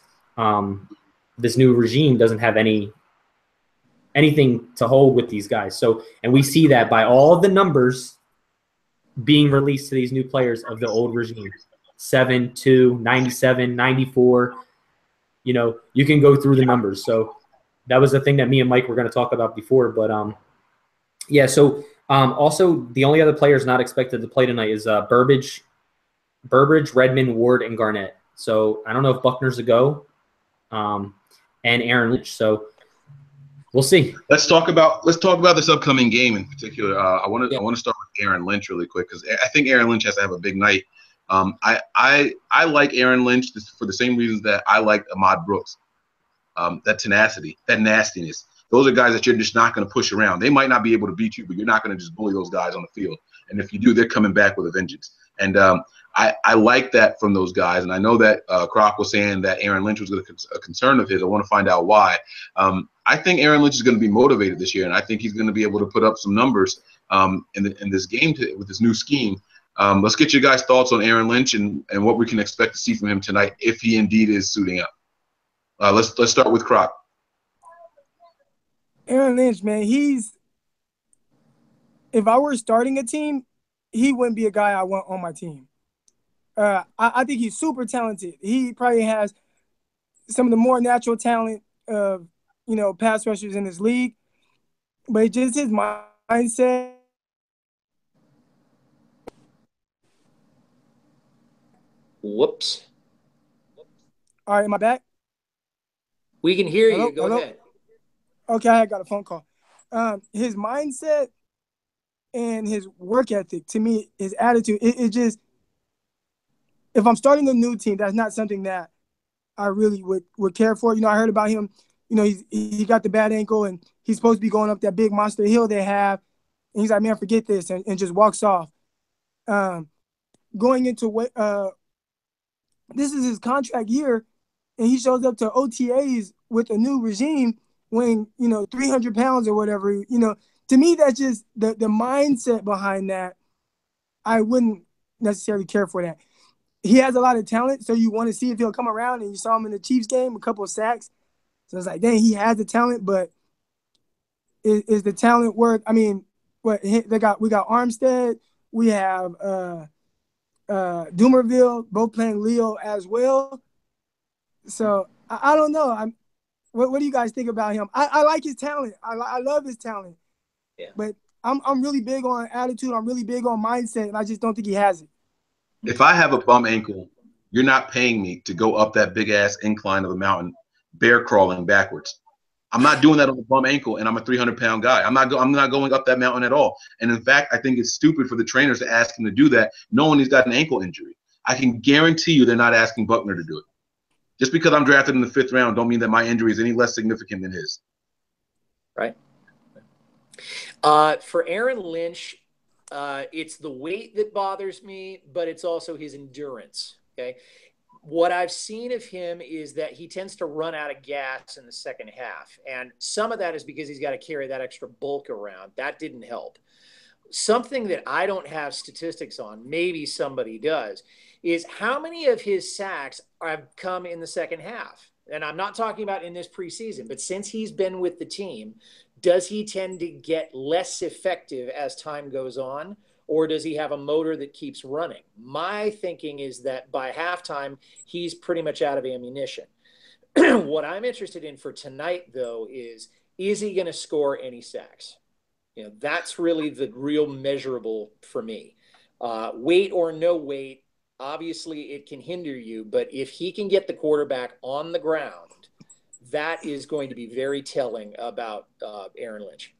this new regime doesn't have anything to hold with these guys. So, and we see that by all the numbers being released to these new players of the old regime. 7-2, 97, 94. You know, you can go through the numbers. So that was the thing that me and Mike were going to talk about before. But yeah. So also the only other players not expected to play tonight is Burbridge, Redmond, Ward, and Garnett. So I don't know if Buckner's a go, and Aaron Lynch. So we'll see. Let's talk about this upcoming game in particular. I want to start with Aaron Lynch really quick because I think Aaron Lynch has to have a big night. I like Aaron Lynch for the same reasons that I like Ahmad Brooks. That tenacity, that nastiness. Those are guys that you're just not going to push around. They might not be able to beat you, but you're not going to just bully those guys on the field. And if you do, they're coming back with a vengeance. And I like that from those guys. And I know that Croc was saying that Aaron Lynch was a concern of his. I want to find out why. I think Aaron Lynch is going to be motivated this year, and I think he's going to be able to put up some numbers in this game with this new scheme. Let's get your guys' thoughts on Aaron Lynch and what we can expect to see from him tonight if he indeed is suiting up. Let's start with Croc. Aaron Lynch, man, if I were starting a team, he wouldn't be a guy I want on my team. I think he's super talented. He probably has some of the more natural talent of, pass rushers in this league. But just his mindset. Whoops. All right, am I back? We can hear Hello? you. Go ahead. Okay, I got a phone call. His mindset and his work ethic, to me, his attitude, it just – if I'm starting a new team, that's not something that I really would care for. I heard about him. He got the bad ankle, and he's supposed to be going up that big monster hill they have. And he's like, man, forget this, and just walks off. Going into this is his contract year, and he shows up to OTAs with a new regime weighing, 300 pounds or whatever. To me, that's just the mindset behind that. I wouldn't necessarily care for that. He has a lot of talent, so you want to see if he'll come around. And you saw him in the Chiefs game, a couple of sacks. So it's like, dang, he has the talent, but is the talent worth? I mean, we got Armstead, we have Doomerville, both playing Leo as well. So I don't know. What do you guys think about him? I like his talent. I love his talent. Yeah. But I'm really big on attitude. I'm really big on mindset, and I just don't think he has it. If I have a bum ankle, you're not paying me to go up that big ass incline of the mountain, bear crawling backwards. I'm not doing that on a bum ankle, and I'm a 300-pound guy. I'm not going up that mountain at all. And in fact, I think it's stupid for the trainers to ask him to do that, knowing he's got an ankle injury. I can guarantee you they're not asking Buckner to do it. Just because I'm drafted in the 5th round, don't mean that my injury is any less significant than his. Right. For Aaron Lynch, it's the weight that bothers me, but it's also his endurance. Okay. What I've seen of him is that he tends to run out of gas in the second half. And some of that is because he's got to carry that extra bulk around. That didn't help. Something that I don't have statistics on, maybe somebody does, is how many of his sacks have come in the second half. And I'm not talking about in this preseason, but since he's been with the team, does he tend to get less effective as time goes on, or does he have a motor that keeps running? My thinking is that by halftime, he's pretty much out of ammunition. What I'm interested in for tonight, though, is he going to score any sacks? That's really the real measurable for me. Weight or no weight, obviously it can hinder you, but if he can get the quarterback on the ground, that is going to be very telling about Aaron Lynch.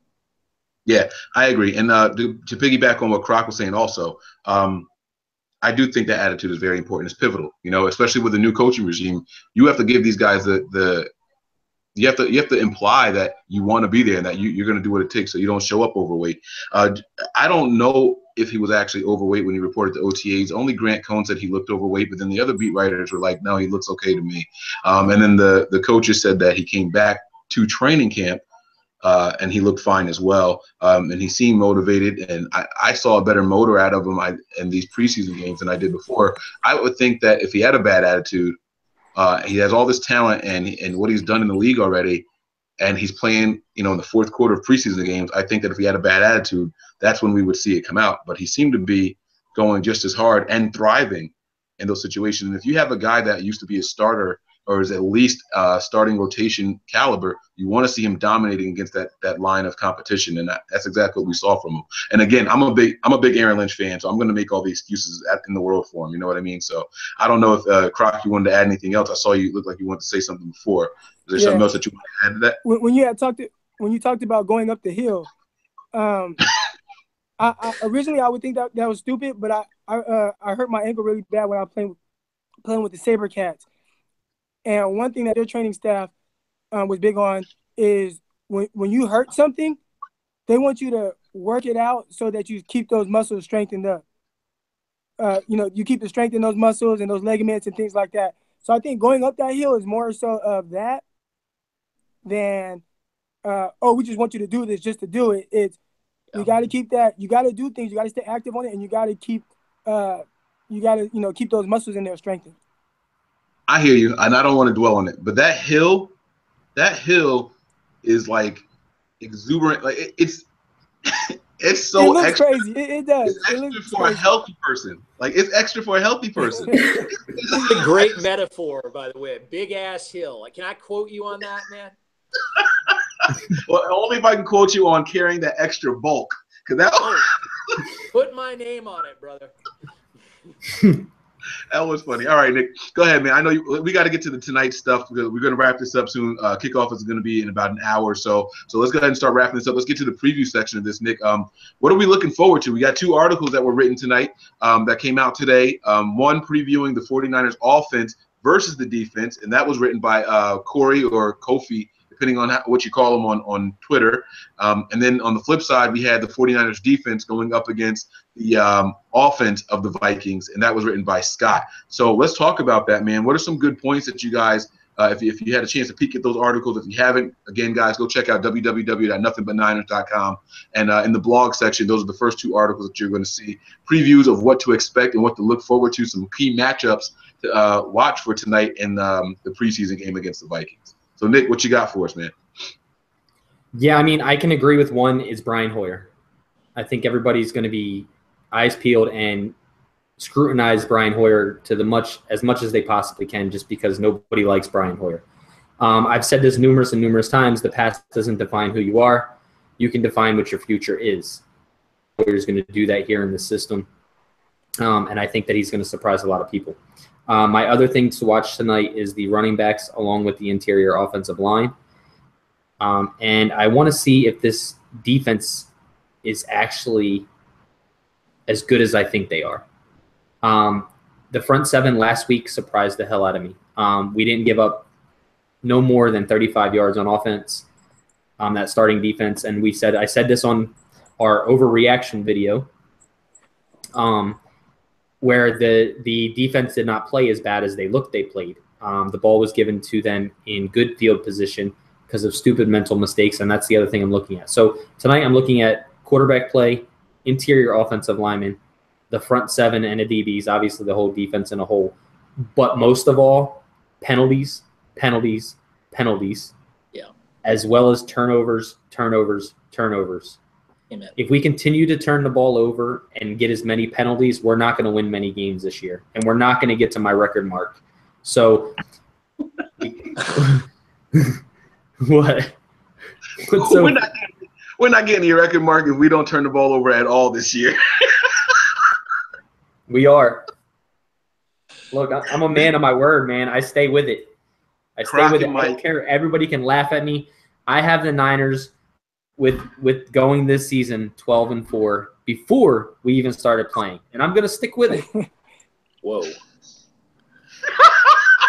Yeah, I agree. And to piggyback on what Croc was saying also, I do think that attitude is very important. It's pivotal, especially with the new coaching regime. You have to give these guys you have to imply that you want to be there and that you're going to do what it takes so you don't show up overweight. I don't know if he was actually overweight when he reported to OTAs. Only Grant Cohn said he looked overweight, but then the other beat writers were like, no, he looks okay to me. And then the coaches said that he came back to training camp and he looked fine as well. And he seemed motivated, and I saw a better motor out of him in these preseason games than I did before. I would think that if he had a bad attitude, he has all this talent and what he's done in the league already, and he's playing, in the 4th quarter of preseason games. I think that if he had a bad attitude, that's when we would see it come out. But he seemed to be going just as hard and thriving in those situations. And if you have a guy that used to be a starter or is at least starting rotation caliber, you want to see him dominating against that line of competition, and that's exactly what we saw from him. And again, I'm a big Aaron Lynch fan, so I'm going to make all the excuses in the world for him. You know what I mean? So I don't know if Croc, you wanted to add anything else. I saw you look like you wanted to say something before. Is there something else that you want to add to that? When you talked about going up the hill, I originally I would think that was stupid, but I hurt my ankle really bad when I was playing with the SaberCats. And one thing that their training staff was big on is when you hurt something, they want you to work it out so that you keep those muscles strengthened up. You keep the strength in those muscles and those ligaments and things like that. So I think going up that hill is more so of that than, we just want you to do this just to do it. It's you got to keep that. You got to do things. You got to stay active on it, and you got to keep keep those muscles in there strengthened. I hear you, and I don't want to dwell on it, but that hill is like exuberant. Like it's so it looks extra. Crazy. It does. It's extra for a healthy person. Like it's extra for a healthy person. It's a great metaphor, by the way. Big ass hill. Like, can I quote you on that, man? Well, only if I can quote you on carrying that extra bulk. Put my name on it, brother. That was funny. All right, Nick, go ahead, man. I know we got to get to tonight's stuff because we're going to wrap this up soon. Kickoff is going to be in about an hour or so. So let's go ahead and start wrapping this up. Let's get to the preview section of this, Nick. What are we looking forward to? We got 2 articles that were written tonight that came out today. One previewing the 49ers offense versus the defense, and that was written by Corey or Kofi, depending on what you call him on Twitter. And then on the flip side, we had the 49ers defense going up against the offense of the Vikings, and that was written by Scott. So let's talk about that, man. What are some good points that you guys, if you had a chance to peek at those articles, if you haven't, again, guys, go check out www.nothingbutniners.com. And in the blog section, those are the first 2 articles that you're going to see, previews of what to expect and what to look forward to, some key matchups to watch for tonight in the preseason game against the Vikings. So, Nick, what you got for us, man? Yeah, I mean, I can agree with one is Brian Hoyer. I think everybody's going to be eyes peeled and scrutinize Brian Hoyer to as much as they possibly can, just because nobody likes Brian Hoyer. I've said this numerous times. The past doesn't define who you are. You can define what your future is. Hoyer's going to do that here in the system, and I think that he's going to surprise a lot of people. My other thing to watch tonight is the running backs along with the interior offensive line. And I want to see if this defense is actually as good as I think they are. The front 7 last week surprised the hell out of me. We didn't give up no more than 35 yards on offense, that starting defense. And I said this on our overreaction video, where the defense did not play as bad as they looked they played. The ball was given to them in good field position because of stupid mental mistakes, and that's the other thing I'm looking at. So tonight I'm looking at quarterback play, interior offensive linemen, the front 7 and the DBs, obviously the whole defense in a whole. But most of all, penalties, yeah, as well as turnovers. Amen. If we continue to turn the ball over and get as many penalties, we're not going to win many games this year, and we're not going to get to my record mark. So what? So, we're not getting your record mark if we don't turn the ball over at all this year. We are. Look, I'm a man of my word, man. I stay with it. I don't care. Everybody can laugh at me. I have the Niners with going this season 12-4 before we even started playing, and I'm gonna stick with it. Whoa.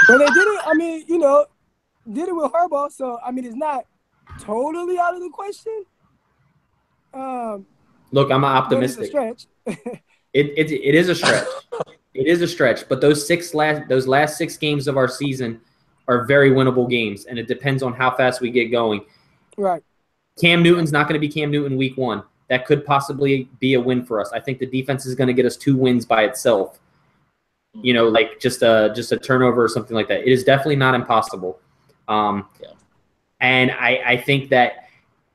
But they did it. I mean, did it with Harbaugh, so I mean, it's not totally out of the question. Look, I'm optimistic. But it's a stretch. It is a stretch. It is a stretch, but those last 6 games of our season are very winnable games, and it depends on how fast we get going. Right. Cam Newton's not going to be Cam Newton week 1. That could possibly be a win for us. I think the defense is going to get us 2 wins by itself. Like just a turnover or something like that. It is definitely not impossible. And I think that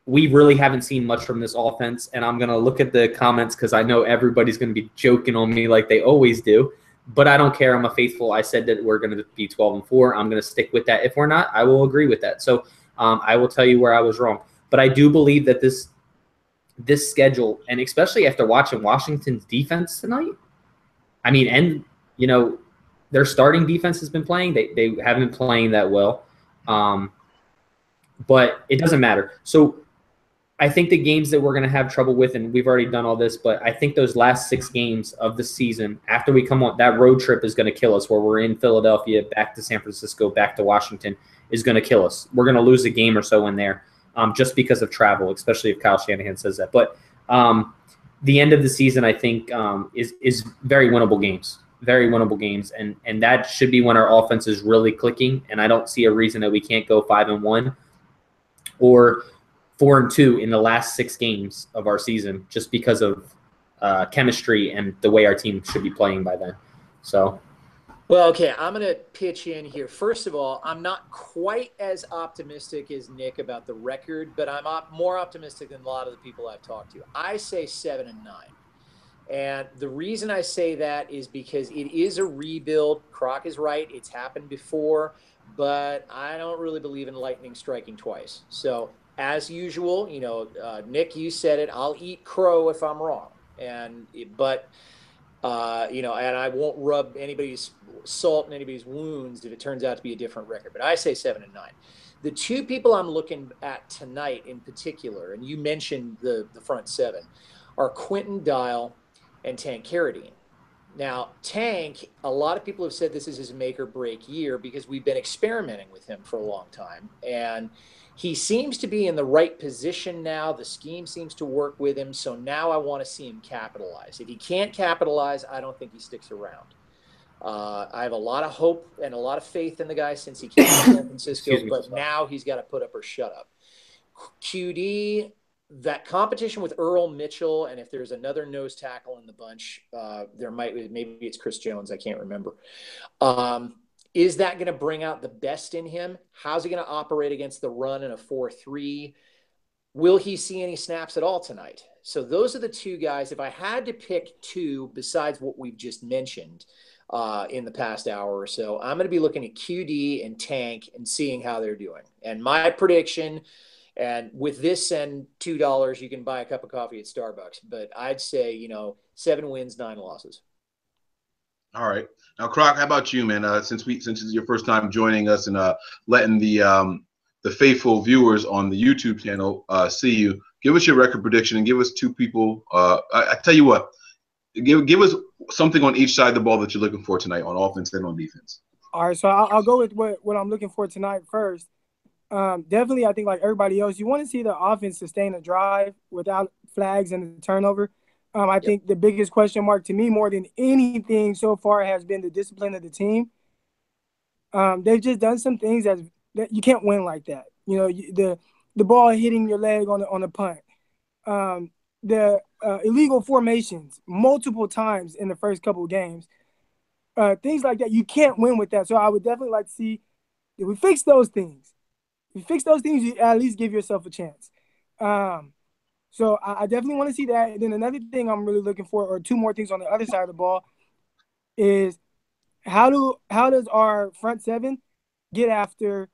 we really haven't seen much from this offense, and I'm going to look at the comments because I know everybody's going to be joking on me like they always do. But I don't care. I'm a faithful. I said that we're going to be 12-4. I'm going to stick with that. If we're not, I will agree with that. So I will tell you where I was wrong. But I do believe that this schedule, and especially after watching Washington's defense tonight, I mean, and, you know, their starting defense has been playing. They haven't been playing that well. But it doesn't matter. So I think the games that we're going to have trouble with, and we've already done all this, but I think those last 6 games of the season, after we come on, that road trip is going to kill us, where we're in Philadelphia, back to San Francisco, back to Washington, is going to kill us. We're going to lose a game or so in there just because of travel, especially if Kyle Shanahan says that. But the end of the season, I think, is very winnable games. Very winnable games, and that should be when our offense is really clicking, and I don't see a reason that we can't go 5-1 or 4-2 in the last 6 games of our season, just because of chemistry and the way our team should be playing by then. So, well, okay, I'm going to pitch in here. First of all, I'm not quite as optimistic as Nick about the record, but I'm more optimistic than a lot of the people I've talked to. I say 7-9. And the reason I say that is because it is a rebuild. Croc is right. It's happened before, but I don't really believe in lightning striking twice. So as usual, you know, Nick, you said it, I'll eat crow if I'm wrong. You know, and I won't rub anybody's salt in anybody's wounds if it turns out to be a different record, but I say 7-9. The 2 people I'm looking at tonight in particular, and you mentioned the front 7, are Quentin Dial and Tank Carradine. Now, Tank, a lot of people have said this is his make or break year because we've been experimenting with him for a long time. And he seems to be in the right position now. The scheme seems to work with him. So now I want to see him capitalize. If he can't capitalize, I don't think he sticks around. I have a lot of hope and a lot of faith in the guy since he came to San Francisco, but now he's got to put up or shut up. QD, that competition with Earl Mitchell, and if there's another nose tackle in the bunch, maybe it's Chris Jones, I can't remember. Is that going to bring out the best in him? How's he going to operate against the run in a 4-3? Will he see any snaps at all tonight? So those are the 2 guys. If I had to pick 2 besides what we've just mentioned in the past hour or so, I'm going to be looking at QD and Tank and seeing how they're doing. And my prediction, and with this and $2, you can buy a cup of coffee at Starbucks. But I'd say, you know, 7 wins, 9 losses. All right. Now, Croc, how about you, man? Since it's your first time joining us and letting the faithful viewers on the YouTube channel see you, give us your record prediction and give us 2 people. I tell you what, give us something on each side of the ball that you're looking for tonight on offense and on defense. All right, so I'll go with what I'm looking for tonight first. Definitely, I think like everybody else, you want to see the offense sustain a drive without flags and a turnover. I think the biggest question mark to me more than anything so far has been the discipline of the team. They've just done some things that you can't win like that. You know, the ball hitting your leg on a punt. The illegal formations multiple times in the first couple of games. Things like that, you can't win with that. So I would definitely like to see if we fix those things. If you fix those things, you at least give yourself a chance. So I definitely want to see that. And then another thing I'm really looking for, or 2 more things on the other side of the ball, is how does our front 7 get after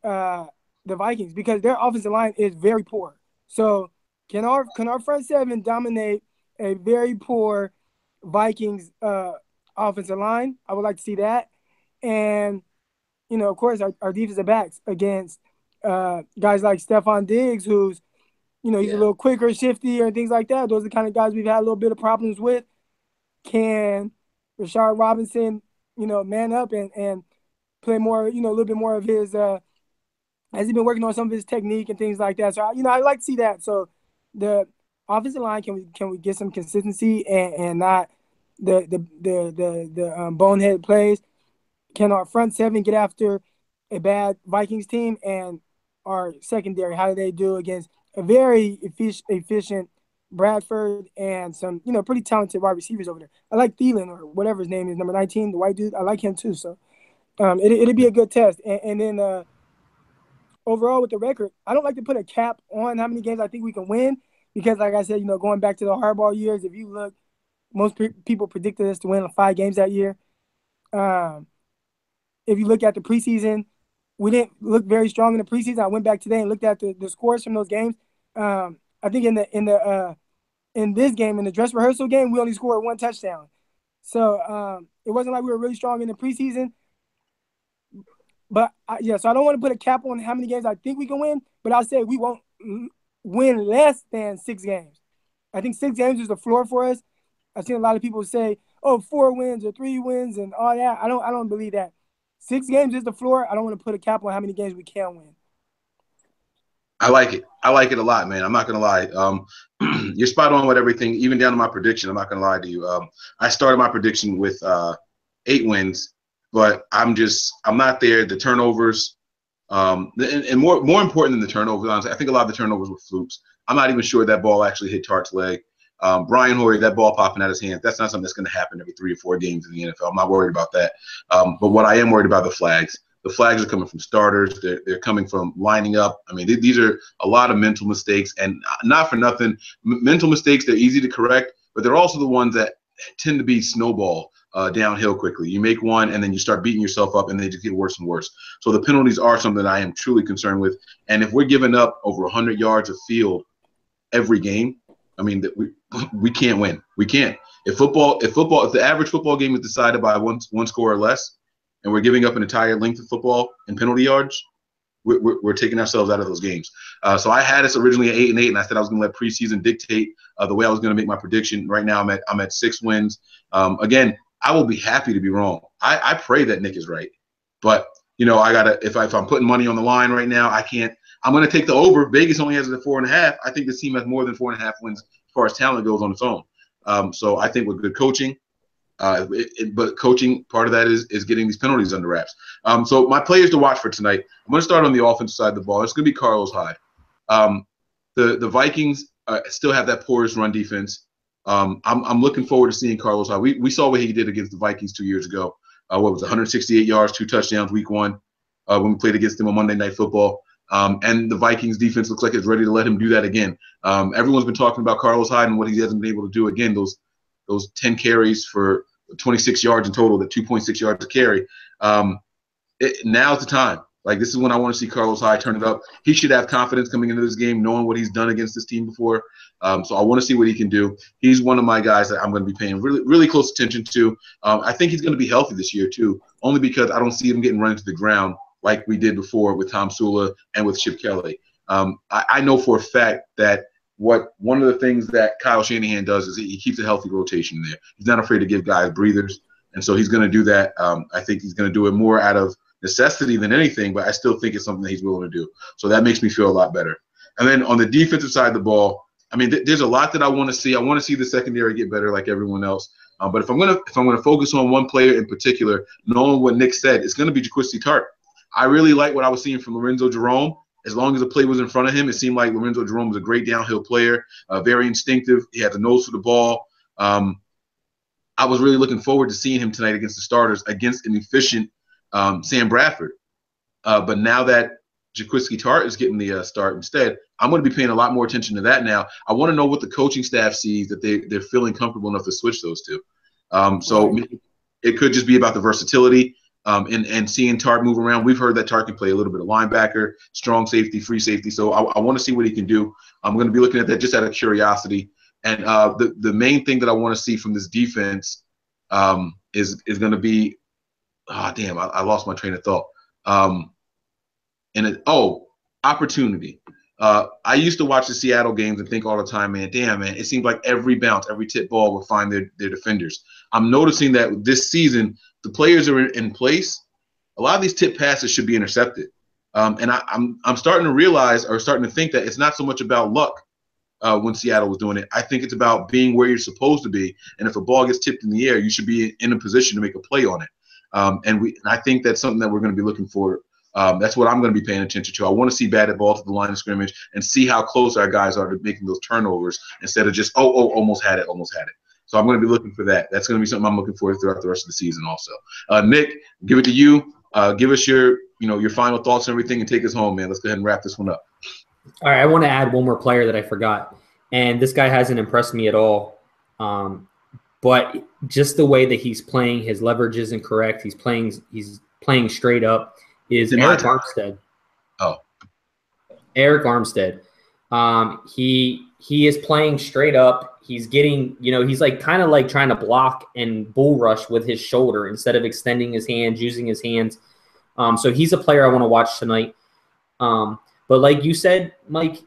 the Vikings? Because their offensive line is very poor. So can our front 7 dominate a very poor Vikings offensive line? I would like to see that. And, you know, of course, our defensive backs against guys like Stephon Diggs, who's, you know, he's a little quicker, shifty, and things like that. Those are the kind of guys we've had a little bit of problems with. Can Rashard Robinson, you know, man up and play more, you know, a little bit more of his has he been working on some of his technique and things like that? So, I like to see that. So the offensive line, can we get some consistency and not the bonehead plays? Can our front 7 get after a bad Vikings team? And our secondary, how do they do against a very efficient Bradford and some, you know, pretty talented wide receivers over there? I like Thielen, or whatever his name is, number 19, the white dude. I like him too. So it'll be a good test. And then overall with the record, I don't like to put a cap on how many games I think we can win because, like I said, you know, going back to the hardball years, if you look Most people predicted us to win 5 games that year. If you look at the preseason, we didn't look very strong in the preseason. I went back today and looked at the scores from those games. I think in this game, in the dress rehearsal game, we only scored 1 touchdown. So it wasn't like we were really strong in the preseason. But so I don't want to put a cap on how many games I think we can win, but I'll say we won't win less than 6 games. I think 6 games is the floor for us. I've seen a lot of people say, "Oh, 4 wins or 3 wins and all that." I don't believe that. 6 games is the floor. I don't want to put a cap on how many games we can win. I like it. I like it a lot, man. I'm not gonna lie. You're spot on with everything, even down to my prediction. I'm not gonna lie to you. I started my prediction with 8 wins, but I'm not there. The turnovers, and more important than the turnovers, honestly, I think a lot of the turnovers were flukes. I'm not even sure that ball actually hit Tart's leg. Brian Hoyer, that ball popping out his hands, that's not something that's going to happen every 3 or 4 games in the NFL. I'm not worried about that. But what I am worried about, the flags. The flags are coming from starters. They're coming from lining up. I mean, these are a lot of mental mistakes, and not for nothing. Mental mistakes, they're easy to correct, but they're also the ones that tend to be snowball downhill quickly. You make one, and then you start beating yourself up, and they just get worse and worse. So the penalties are something that I am truly concerned with. And if we're giving up over 100 yards of field every game, I mean, we can't win. We can't. If the average football game is decided by one score or less, and we're giving up an entire length of football in penalty yards, we're taking ourselves out of those games. So I had us originally at 8-8, and I said I was going to let preseason dictate the way I was going to make my prediction. Right now, I'm at 6 wins. Again, I will be happy to be wrong. I pray that Nick is right, but I gotta. If I'm putting money on the line right now, I can't. I'm going to take the over. Vegas only has it at 4.5. I think this team has more than 4.5 wins as far as talent goes on its own. So I think with good coaching, but coaching, part of that is getting these penalties under wraps. So my players to watch for tonight, I'm going to start on the offensive side of the ball. It's going to be Carlos Hyde. The Vikings still have that porous run defense. I'm looking forward to seeing Carlos Hyde. We saw what he did against the Vikings 2 years ago. What was it, 168 yards, 2 touchdowns week 1 when we played against them on Monday Night Football. And the Vikings defense looks like it's ready to let him do that again. Everyone's been talking about Carlos Hyde and what he hasn't been able to do again. Those 10 carries for 26 yards in total, the 2.6 yards a carry. Now's the time. Like, this is when I want to see Carlos Hyde turn it up. He should have confidence coming into this game, knowing what he's done against this team before. So I want to see what he can do. He's one of my guys that I'm going to be paying really, really close attention to. I think he's going to be healthy this year too, only because I don't see him getting run into the ground like we did before with Tom Sula and with Chip Kelly. I know for a fact that one of the things that Kyle Shanahan does is he keeps a healthy rotation there. He's not afraid to give guys breathers, and so he's going to do that. I think he's going to do it more out of necessity than anything, but I still think it's something that he's willing to do. So that makes me feel a lot better. And then on the defensive side of the ball, I mean, there's a lot that I want to see. I want to see the secondary get better like everyone else. But if I'm gonna focus on one player in particular, knowing what Nick said, it's going to be Jaquiski Tartt. I really like what I was seeing from Lorenzo Jerome. As long as the play was in front of him, it seemed like Lorenzo Jerome was a great downhill player, very instinctive. He had the nose for the ball. I was really looking forward to seeing him tonight against the starters, against an efficient Sam Bradford. But now that Jaquiski Tartt is getting the start instead, I'm going to be paying a lot more attention to that now. I want to know what the coaching staff sees that they're feeling comfortable enough to switch those two. So it could just be about the versatility. And seeing Tartt move around. We've heard that Tartt can play a little bit of linebacker, strong safety, free safety. So I want to see what he can do. I'm going to be looking at that just out of curiosity. And the main thing that I want to see from this defense is going to be I lost my train of thought. Opportunity. I used to watch the Seattle games and think all the time, man, it seems like every bounce, every tip ball will find their defenders. I'm noticing that this season, the players are in place. A lot of these tip passes should be intercepted. And I'm starting to realize or starting to think that it's not so much about luck when Seattle was doing it. I think it's about being where you're supposed to be. And if a ball gets tipped in the air, you should be in a position to make a play on it. And I think that's something that we're going to be looking for. That's what I'm going to be paying attention to. I want to see batted ball to the line of scrimmage and see how close our guys are to making those turnovers instead of just, almost had it. So I'm going to be looking for that. That's going to be something I'm looking for throughout the rest of the season also. Nick, give it to you. Give us your final thoughts and everything and take us home, man. Let's go ahead and wrap this one up. All right, I want to add one more player that I forgot, and this guy hasn't impressed me at all. But just the way that he's playing, his leverage isn't correct. He's playing straight up. Is Eric Armstead. Oh. Eric Armstead. He is playing straight up. He's getting, he's like kind of like trying to block and bull rush with his shoulder instead of extending his hands, using his hands. So he's a player I want to watch tonight. But like you said, Mike,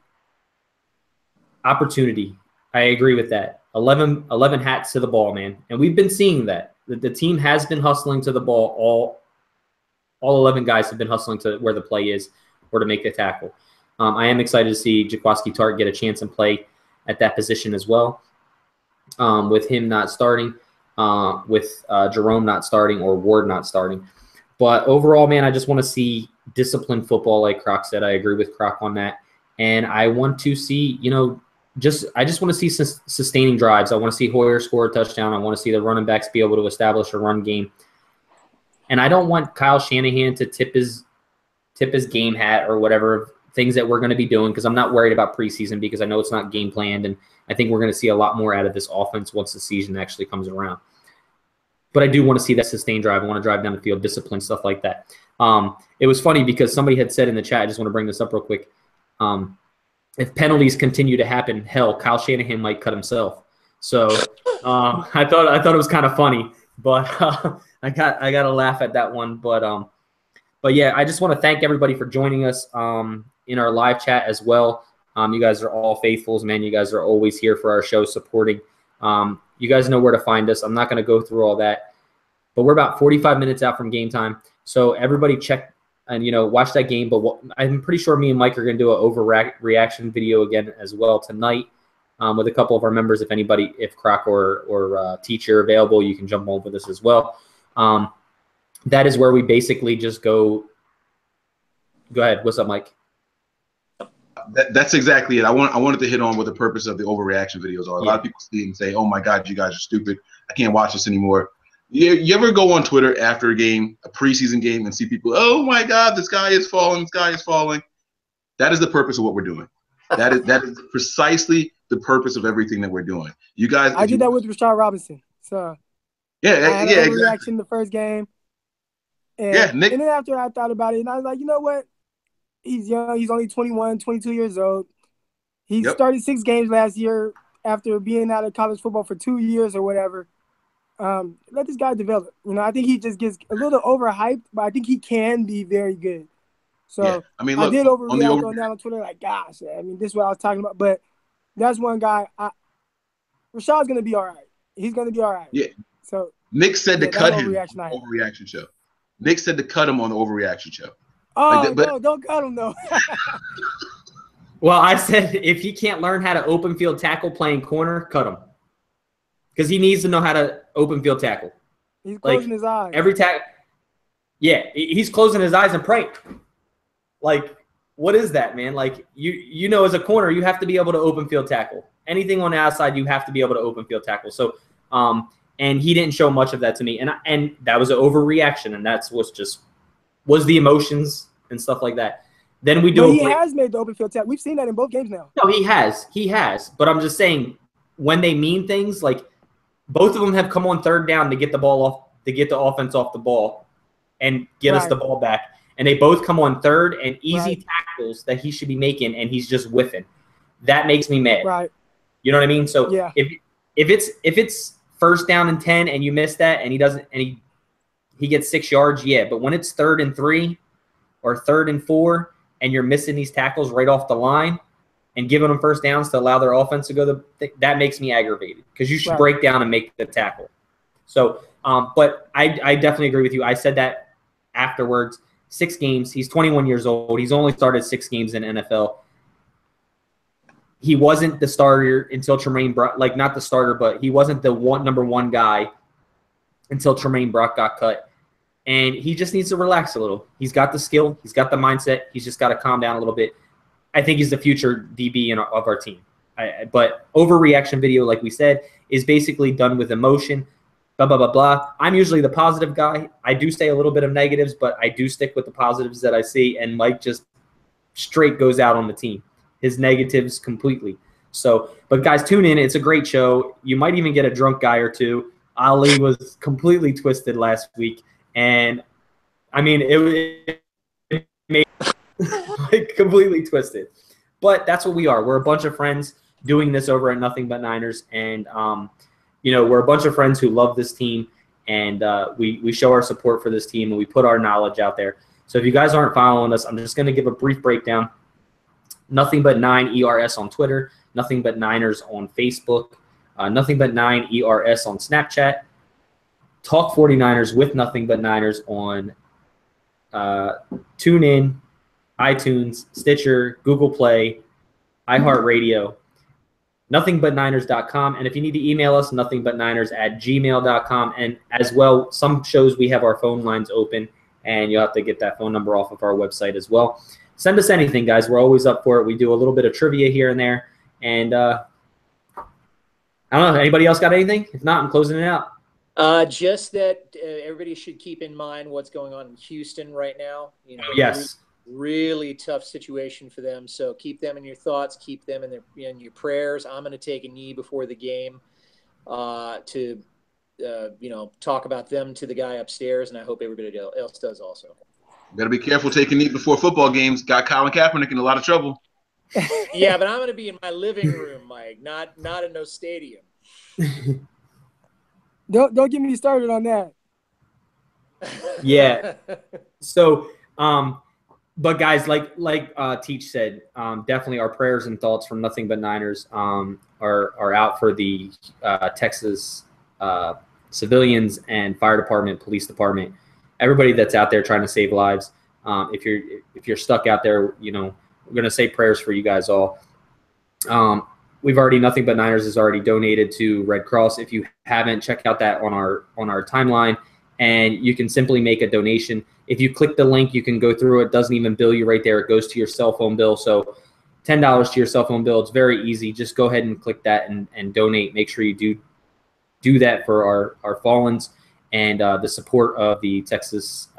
opportunity. I agree with that. 11 hats to the ball, man. And we've been seeing that. The team has been hustling to the ball. All 11 guys have been hustling to where the play is or to make the tackle. I am excited to see Jaquiski Tartt get a chance and play at that position as well. With him not starting, with Jerome not starting or Ward not starting. But overall, man, I just want to see disciplined football like Croc said. I agree with Croc on that. And I want to see, I just want to see sustaining drives. I want to see Hoyer score a touchdown. I want to see the running backs be able to establish a run game. And I don't want Kyle Shanahan to tip his game hat or whatever things that we're going to be doing, because I'm not worried about preseason because I know it's not game planned, and I think we're going to see a lot more out of this offense once the season actually comes around. But I do want to see that sustained drive. I want to drive down the field, discipline, stuff like that. It was funny because somebody had said in the chat, I just want to bring this up real quick, if penalties continue to happen, hell, Kyle Shanahan might cut himself. So I thought it was kind of funny, but I got to laugh at that one. But yeah, I just want to thank everybody for joining us in our live chat as well. You guys are all faithfuls, man. You guys are always here for our show, supporting. You guys know where to find us. I'm not going to go through all that, but we're about 45 minutes out from game time. So everybody check and, watch that game. But I'm pretty sure me and Mike are going to do an overreaction video again as well tonight with a couple of our members. If Croc or Teacher are available, you can jump on with us as well. That is where we basically just go. Go ahead. What's up, Mike? That's exactly it. I wanted to hit on what the purpose of the overreaction videos are. A lot of people see it and say, "Oh my God, you guys are stupid. I can't watch this anymore." You ever go on Twitter after a game, a preseason game, and see people, "Oh my God, this guy is falling. This guy is falling." That is the purpose of what we're doing. That is precisely the purpose of everything that we're doing. You guys. I did that with Rashad Robinson. So I had an overreaction in the first game. And, Nick. And then after I thought about it, and I was like, you know what? He's young. He's only 21, 22 years old. He started 6 games last year after being out of college football for 2 years or whatever. Let this guy develop. I think he just gets a little overhyped, but I think he can be very good. So I did overreact on that on Twitter. Like, gosh, this is what I was talking about. But that's one guy. Rashad's going to be all right. He's going to be all right. Yeah. So Nick said to cut him on the overreaction show. Nick said to cut him on the overreaction show. Oh, no, don't cut him, though. Well, I said if he can't learn how to open field tackle playing corner, cut him. Because he needs to know how to open fild tackle. He's closing his eyes. Every tackle. Yeah, he's closing his eyes and praying. Like, what is that, man? Like, as a corner, you have to be able to open field tackle. Anything on the outside, you have to be able to open field tackle. So, and he didn't show much of that to me. And that was an overreaction, and that's was the emotions and stuff like that. Then we do. He has made the open field tackle. We've seen that in both games now. No, he has. But I'm just saying, when they mean things, like both of them have come on third down to get the ball off, to get the offense off the ball, and get us the ball back. And they both come on third and easy tackles that he should be making, and he's just whiffing. That makes me mad. Right. You know what I mean? So if it's first down and 10 and you miss that and he doesn't and he gets 6 yards, but when it's 3rd and 3 or 3rd and 4 and you're missing these tackles right off the line and giving them first downs to allow their offense to go, that makes me aggravated because you should break down and make the tackle. So, but I definitely agree with you. I said that afterwards. 6 games. He's 21 years old. He's only started 6 games in NFL. He wasn't the starter until Tremaine Brock, like not the starter, but he wasn't the number one guy until Tremaine Brock got cut. And he just needs to relax a little. He's got the skill. He's got the mindset. He's just got to calm down a little bit. I think he's the future DB of our team. But overreaction video, like we said, is basically done with emotion. Blah, blah, blah, blah. I'm usually the positive guy. I do say a little bit of negatives, but I do stick with the positives that I see. And Mike just straight goes out on the team. His negatives completely. So, but guys, tune in. It's a great show. You might even get a drunk guy or two. Ali was completely twisted last week, and I mean, it made like completely twisted. But that's what we are. We're a bunch of friends doing this over at Nothing But Niners, and we're a bunch of friends who love this team, and we show our support for this team, and we put our knowledge out there. So if you guys aren't following us, I'm just going to give a brief breakdown. Nothing But 9 ERS on Twitter, Nothing But Niners on Facebook, Nothing But 9 ERS on Snapchat, Talk 49ers with Nothing But Niners on TuneIn, iTunes, Stitcher, Google Play, iHeartRadio, nothingbutniners.com. And if you need to email us, nothingbutniners@gmail.com. And as well, some shows we have our phone lines open, and you'll have to get that phone number off of our website as well. Send us anything, guys. We're always up for it. We do a little bit of trivia here and there. And I don't know. Anybody else got anything? If not, I'm closing it out. Just that everybody should keep in mind what's going on in Houston right now. Yes. Really tough situation for them. So keep them in your thoughts. Keep them in your prayers. I'm going to take a knee before the game to talk about them to the guy upstairs, and I hope everybody else does also. Better be careful taking knee before football games. Got Colin Kaepernick in a lot of trouble. Yeah, but I'm going to be in my living room, Mike, not in no stadium. Don't get me started on that. Yeah. So, but guys, like Teach said, definitely our prayers and thoughts from Nothing But Niners are out for the Texas civilians and fire department, police department, everybody that's out there trying to save lives. If you're stuck out there, we're gonna say prayers for you guys all. We've already Nothing But Niners has already donated to Red Cross. If you haven't, check out that on our timeline, and you can simply make a donation. If you click the link, you can go through. It doesn't even bill you right there. It goes to your cell phone bill. So $10 to your cell phone bill. It's very easy. Just go ahead and click that and donate. Make sure you do that for our fallens and the support of the Texas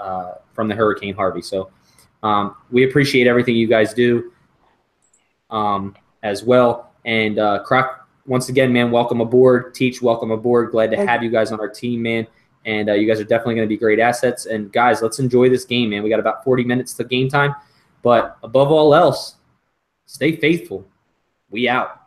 from the Hurricane Harvey. So we appreciate everything you guys do as well. And Croc, once again, man, welcome aboard. Teach, welcome aboard. Glad to have you guys on our team, man. And you guys are definitely going to be great assets. And, guys, let's enjoy this game, man. We got about 40 minutes to game time. But above all else, stay faithful. We out.